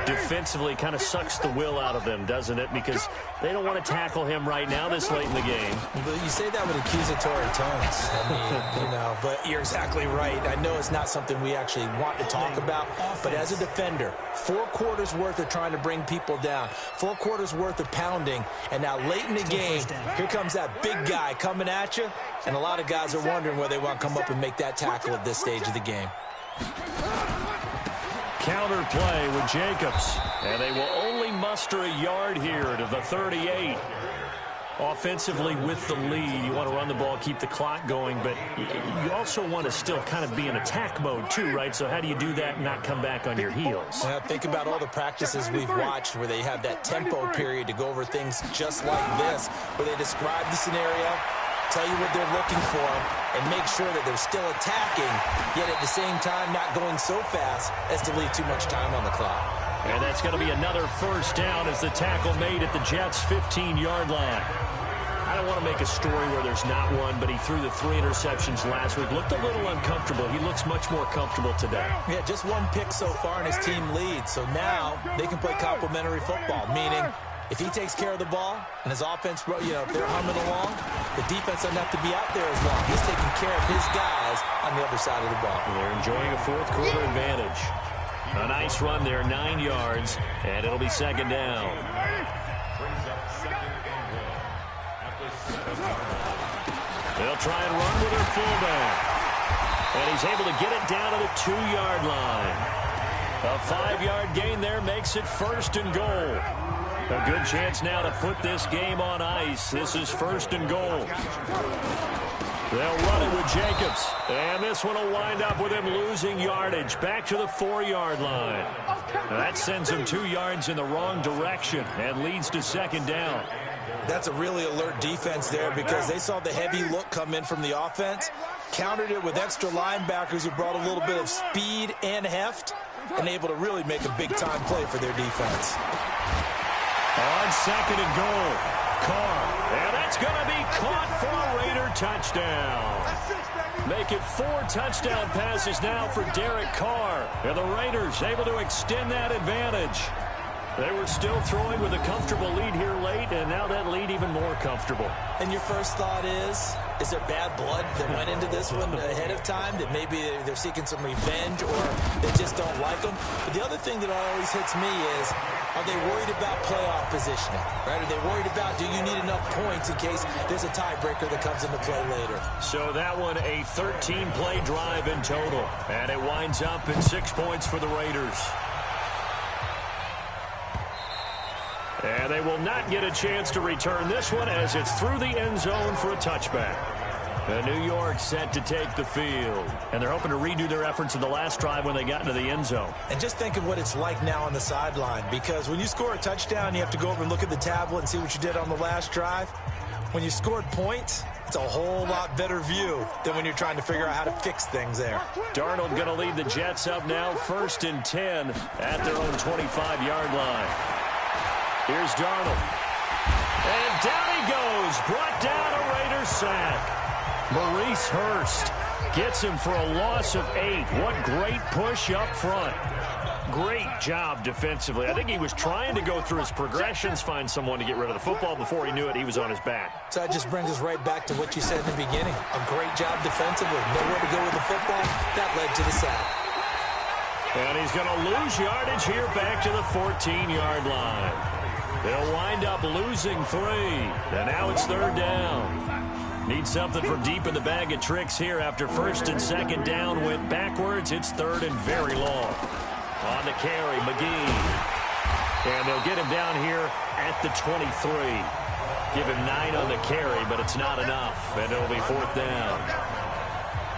S1: defensively kind of sucks the will out of them, doesn't it? Because they don't want to tackle him right now this late in the game.
S2: But you say that with accusatory tones. I mean, but you're exactly right. I know it's not something we actually want to talk about, but as a defender, 4 quarters worth of trying to bring people down, 4 quarters worth of pounding, and now late in the game, here comes that big guy coming at you, and a lot of guys are wondering whether they want to come up and make that tackle at this stage of the game.
S1: Counter play with Jacobs, and they will only muster a yard here to the 38. Offensively with the lead, you want to run the ball, keep the clock going, but you also want to still kind of be in attack mode too, right? So how do you do that and not come back on your heels?
S2: Think about all the practices we've watched where they have that tempo period to go over things just like this, where they describe the scenario, tell you what they're looking for, and make sure that they're still attacking, yet at the same time not going so fast as to leave too much time on the clock.
S1: And that's going to be another first down as the tackle made at the Jets' 15-yard line. I don't want to make a story where there's not one, but he threw the 3 interceptions last week. Looked a little uncomfortable. He looks much more comfortable today.
S2: Yeah, just 1 pick so far and his team leads. So now they can play complementary football, meaning if he takes care of the ball and his offense, if they're humming along, the defense doesn't have to be out there as long. He's taking care of his guys on the other side of the ball.
S1: They're enjoying a 4th quarter advantage. A nice run there, 9 yards, and it'll be 2nd down. They'll try and run with their fullback. And he's able to get it down to the 2-yard line. A 5-yard gain there makes it 1st and goal. A good chance now to put this game on ice. This is 1st and goal. They'll run it with Jacobs. And this one will wind up with him losing yardage. Back to the 4-yard line. That sends him 2 yards in the wrong direction and leads to 2nd down.
S2: That's a really alert defense there because they saw the heavy look come in from the offense, countered it with extra linebackers who brought a little bit of speed and heft, and able to really make a big-time play for their defense.
S1: On 2nd and goal, Carr. And that's going to be caught for a Raider touchdown. Make it 4 touchdown passes now for Derek Carr. And the Raiders able to extend that advantage. They were still throwing with a comfortable lead here late, and now that lead even more comfortable.
S2: And your first thought is there bad blood that went into this one ahead of time, that maybe they're seeking some revenge or they just don't like them? But the other thing that always hits me is, are they worried about playoff positioning? Right? Are they worried about, do you need enough points in case there's a tiebreaker that comes into play later?
S1: So that one, a 13-play drive in total, and it winds up in 6 points for the Raiders. And they will not get a chance to return this one as it's through the end zone for a touchback. And New York set to take the field. And they're hoping to redo their efforts in the last drive when they got into the end zone.
S2: And just think of what it's like now on the sideline, because when you score a touchdown, you have to go over and look at the tablet and see what you did on the last drive. When you scored points, it's a whole lot better view than when you're trying to figure out how to fix things there.
S1: Darnold going to lead the Jets up now, 1st and 10 at their own 25-yard line. Here's Darnold. And down he goes. Brought down a Raider sack. Maurice Hurst gets him for a loss of 8. What great push up front. Great job defensively. I think he was trying to go through his progressions, find someone to get rid of the football. Before he knew it, he was on his back.
S2: So that just brings us right back to what you said in the beginning. A great job defensively. Nowhere to go with the football. That led to the sack.
S1: And he's going to lose yardage here back to the 14-yard line. They'll wind up losing 3. And now it's 3rd down. Need something from deep in the bag of tricks here after 1st and 2nd down went backwards. It's 3rd and very long. On the carry, McGee. And they'll get him down here at the 23. Give him 9 on the carry, but it's not enough. And it'll be 4th down.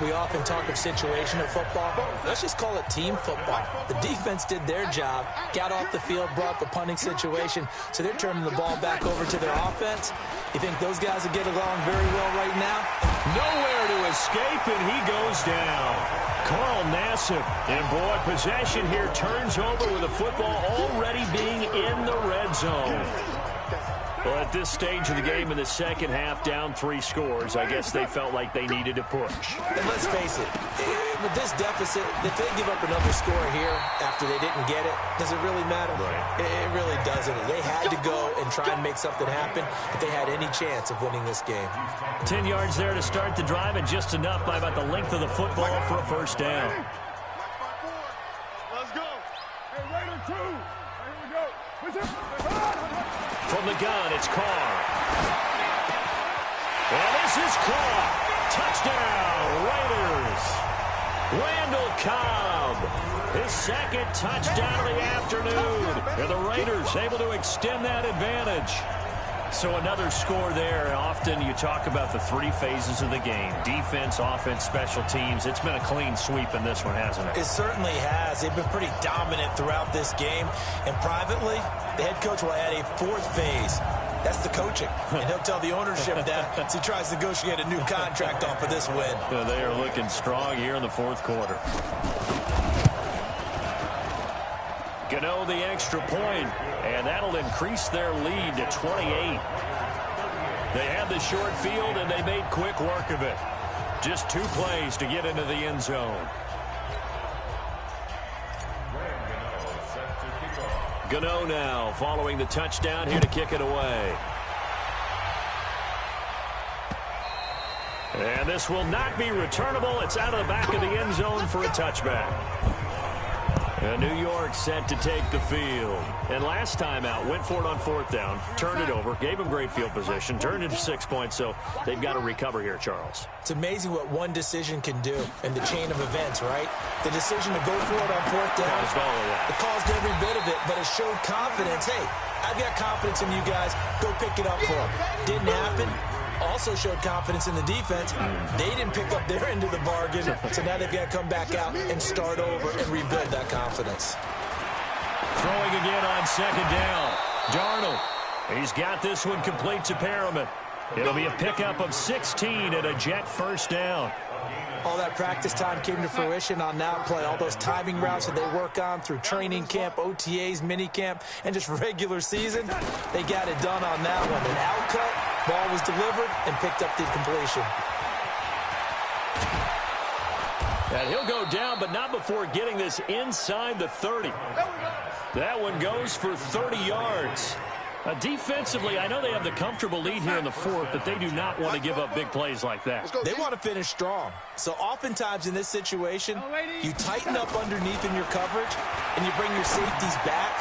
S2: We often talk of situational football. Let's just call it team football. The defense did their job, got off the field, brought up a punting situation, so they're turning the ball back over to their offense. You think those guys will get along very well right now?
S1: Nowhere to escape, and he goes down. Carl Nassib, and boy, possession here turns over with the football already being in the red zone. Well, at this stage of the game in the second half, down 3 scores, I guess they felt like they needed to push.
S2: And let's face it, with this deficit, if they give up another score here after they didn't get it, does it really matter?
S1: Right.
S2: It really doesn't. They had to go and try and make something happen if they had any chance of winning this game.
S1: 10 yards there to start the drive, and just enough by about the length of the football for a first down.
S3: Let's go. Hey, Raider 2. Here we go.
S1: From the gun, it's Carr. And this is Carr. Touchdown, Raiders. Randall Cobb, his second touchdown of the afternoon. And the Raiders able to extend that advantage. So another score there. Often you talk about the 3 phases of the game. Defense, offense, special teams. It's been a clean sweep in this one, hasn't it?
S2: It certainly has. They've been pretty dominant throughout this game. And privately, the head coach will add a 4th phase. That's the coaching. And he'll tell the ownership that as he tries to negotiate a new contract off of this win.
S1: They are looking strong here in the 4th quarter. Gano the extra point, and that'll increase their lead to 28. They had the short field, and they made quick work of it. Just 2 plays to get into the end zone. Gano now following the touchdown here to kick it away. And this will not be returnable. It's out of the back of the end zone for a touchback. And New York set to take the field. And last time out, went for it on 4th down, turned it over, gave them great field position, turned it to 6 points, so they've got to recover here, Charles.
S2: It's amazing what one decision can do in the chain of events, right? The decision to go for it on 4th down, it caused every bit of it, but it showed confidence. Hey, I've got confidence in you guys. Go pick it up for them. Didn't happen. Also showed confidence in the defense. They didn't pick up their end of the bargain, so now they've got to come back out and start over and rebuild that confidence.
S1: Throwing again on 2nd down. Darnold. He's got this one complete to Perriman. It'll be a pickup of 16 and a Jet first down.
S2: All that practice time came to fruition on that play. All those timing routes that they work on through training camp, OTAs, minicamp, and just regular season, they got it done on that one. An outcut, ball was delivered, and picked up the completion.
S1: And he'll go down, but not before getting this inside the 30. That one goes for 30 yards. Defensively, I know they have the comfortable lead here in the 4th, but they do not want to give up big plays like that.
S2: They want to finish strong. So oftentimes in this situation, you tighten up underneath in your coverage, and you bring your safeties back.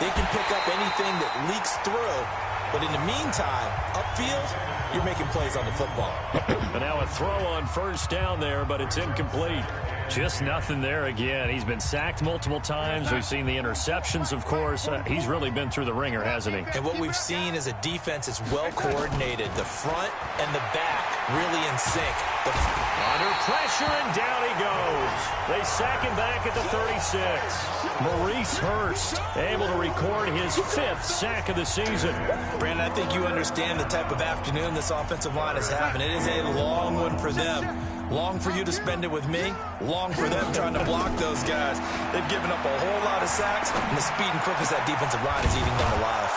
S2: They can pick up anything that leaks through. But in the meantime, upfield, you're making plays on the football.
S1: And now a throw on 1st down there, but it's incomplete. Just nothing there again. He's been sacked multiple times. We've seen the interceptions, of course. He's really been through the ringer, hasn't he?
S2: And what we've seen is a defense that's well coordinated. The front and the back really in sync.
S1: Under pressure, and down he goes. They sack him back at the 36. Maurice Hurst able to record his 5th sack of the season.
S2: Brandon, I think you understand the type of afternoon this offensive line is having. It is a long one for them. Long for you to spend it with me. Long for them trying to block those guys. They've given up a whole lot of sacks, and the speed and quickness that defensive line is eating them alive.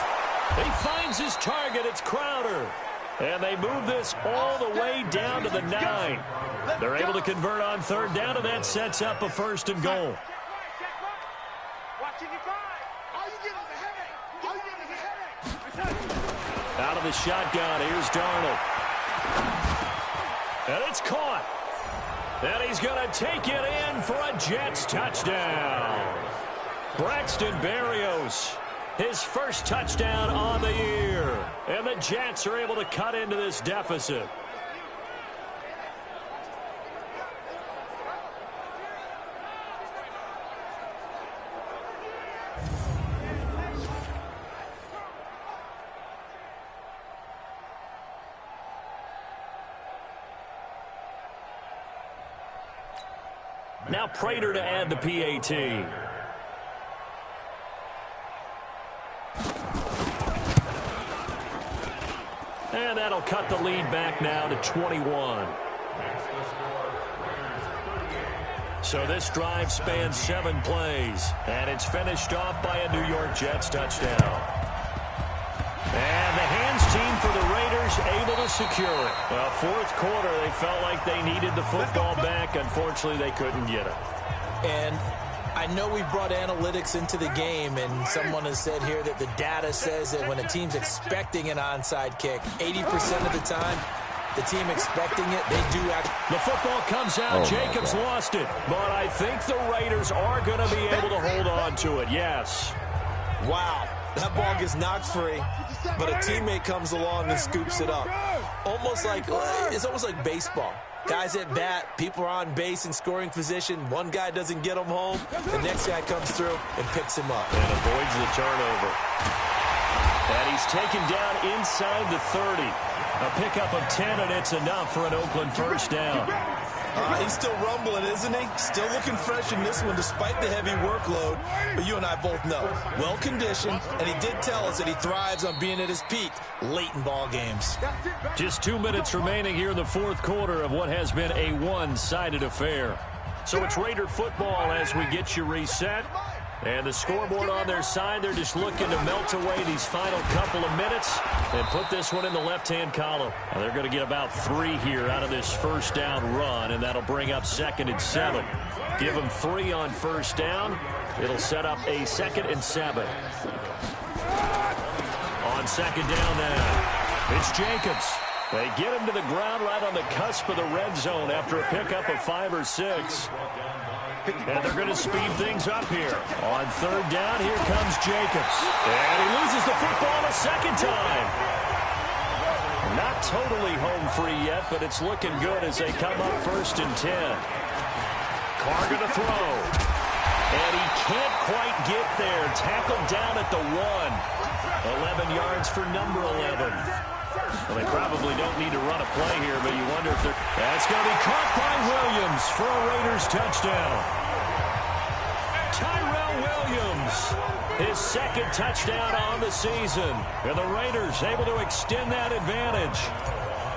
S1: He finds his target. It's Crowder. And they move this all the way down to the 9. They're able to convert on 3rd down, and that sets up a 1st and goal. Out of the shotgun, here's Darnold. And it's caught. And he's going to take it in for a Jets touchdown. Braxton Berrios, his first touchdown on the year. And the Jets are able to cut into this deficit. Now Prater to add the PAT. And that'll cut the lead back now to 21. So this drive spans 7 plays, and it's finished off by a New York Jets touchdown. And the hands able to secure it. Well, fourth quarter, they felt like they needed the football back. Unfortunately, they couldn't get it.
S2: And I know we brought analytics into the game, and someone has said here that the data says that when a team's expecting an onside kick, 80% of the time, the team expecting it, they do act.
S1: The football comes out. Jacobs lost it. But I think the Raiders are going to be able to hold on to it, yes.
S2: Wow. That ball gets knocked free, but a teammate comes along and scoops it up. It's almost like baseball. Guys at bat, people are on base in scoring position. One guy doesn't get him home. The next guy comes through and picks him up.
S1: And avoids the turnover. And he's taken down inside the 30. A pickup of 10, and it's enough for an Oakland first down.
S2: He's still rumbling, isn't he? Still looking fresh in this one despite the heavy workload. But you and I both know, well-conditioned, and he did tell us that he thrives on being at his peak late in ball games.
S1: Just 2 minutes remaining here in the fourth quarter of what has been a one-sided affair. So it's Raider football as we get you reset. And the scoreboard on their side, they're just looking to melt away these final couple of minutes and put this one in the left-hand column. Now they're going to get about 3 here out of this first down run, and that'll bring up 2nd and 7. Give them 3 on first down. It'll set up a 2nd and 7. On 2nd down now, it's Jacobs. They get him to the ground right on the cusp of the red zone after a pickup of 5 or 6. And they're going to speed things up here. On 3rd down, here comes Jacobs. And he loses the football a second time. Not totally home free yet, but it's looking good as they come up 1st and 10. Carr going to throw. And he can't quite get there. Tackled down at the 1. 11 yards for number 11. Well, they probably don't need to run a play here, but you wonder if they're... That's going to be caught by Williams for a Raiders touchdown. Tyrell Williams, his 2nd touchdown on the season. And the Raiders able to extend that advantage.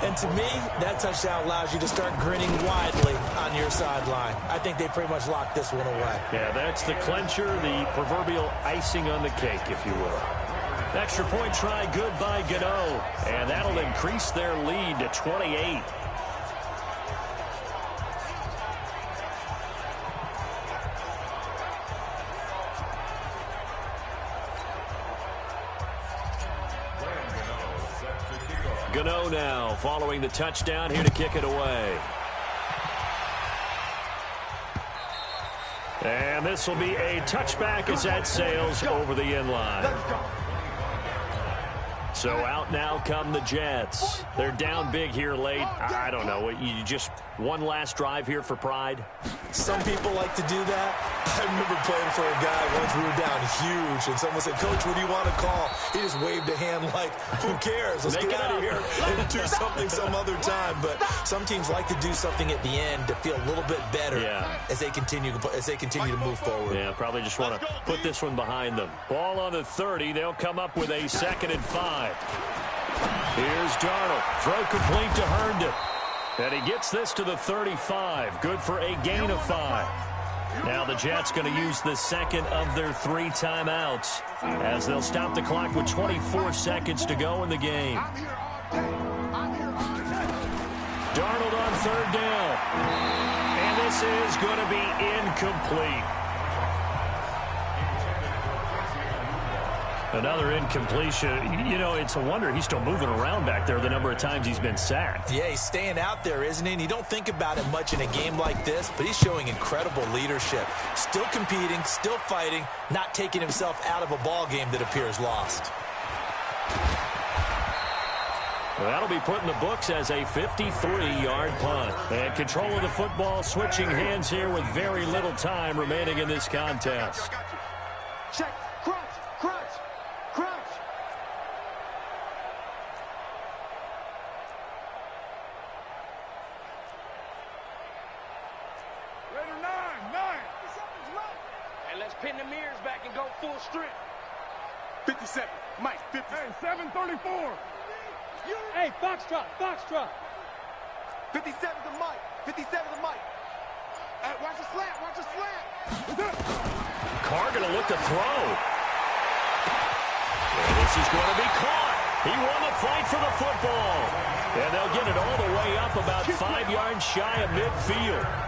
S2: And to me, that touchdown allows you to start grinning widely on your sideline. I think they pretty much locked this one away.
S1: Yeah, that's the clincher, the proverbial icing on the cake, if you will. Extra point try good by Gano, and that'll increase their lead to 28. Gano now following the touchdown here to kick it away. And this will be a touchback as that sails over the end line. So out now come the Jets. They're down big here late. I don't know. You just one last drive here for pride?
S2: Some people like to do that. I remember playing for a guy once we were down huge, and someone said, "Coach, what do you want to call?" He just waved a hand like, "Who cares? Let's get out of here and do something some other time." But some teams like to do something at the end to feel a little bit better as they continue to move forward.
S1: Yeah, probably just want to put this one behind them. Ball on the 30. They'll come up with a 2nd and 5. Here's Darnold. Throw complete to Herndon. And he gets this to the 35. Good for a gain of 5. Now the Jets going to use the 2nd of their 3 timeouts as they'll stop the clock with 24 seconds to go in the game. Darnold on 3rd down. And this is going to be incomplete. Another incompletion. You know, it's a wonder he's still moving around back there the number of times he's been sacked.
S2: Yeah, he's staying out there, isn't he? And you don't think about it much in a game like this, but he's showing incredible leadership. Still competing, still fighting, not taking himself out of a ball game that appears lost.
S1: Well, that'll be put in the books as a 53-yard punt. And control of the football switching hands here with very little time remaining in this contest.
S3: Check, crunch, crunch, crunch. Raider 9. Something's wrong.
S4: And let's pin the mirrors back and go full strength.
S3: 57, Mike, 50. Hey, 734.
S4: Hey, Foxtrot.
S3: 57 to Mike. 57 to Mike. Hey, watch the slant.
S1: Carr going to look to throw. And this is going to be caught. He won the fight for the football. And they'll get it all the way up about 5 yards shy of midfield.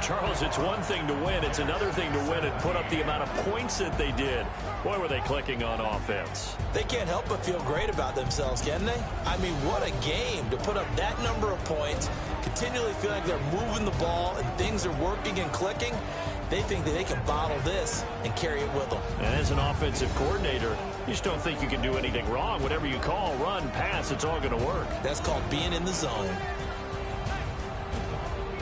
S1: Charles, it's one thing to win. It's another thing to win and put up the amount of points that they did. Boy, were they clicking on offense.
S2: They can't help but feel great about themselves, can they? I mean, what a game to put up that number of points, continually feel like they're moving the ball and things are working and clicking. They think that they can bottle this and carry it with them.
S1: And as an offensive coordinator, you just don't think you can do anything wrong. Whatever you call, run, pass, it's all going to work.
S2: That's called being in the zone.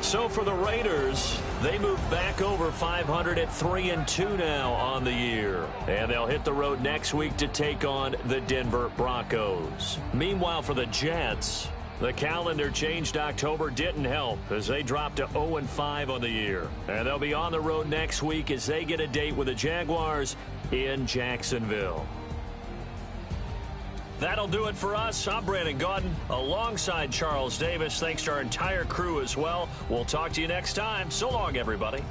S1: So for the Raiders, they move back over 500 at 3-2 now on the year. And they'll hit the road next week to take on the Denver Broncos. Meanwhile, for the Jets, the calendar changed. October didn't help as they dropped to 0-5 on the year. And they'll be on the road next week as they get a date with the Jaguars in Jacksonville. That'll do it for us. I'm Brandon Gaudin alongside Charles Davis. Thanks to our entire crew as well. We'll talk to you next time. So long, everybody.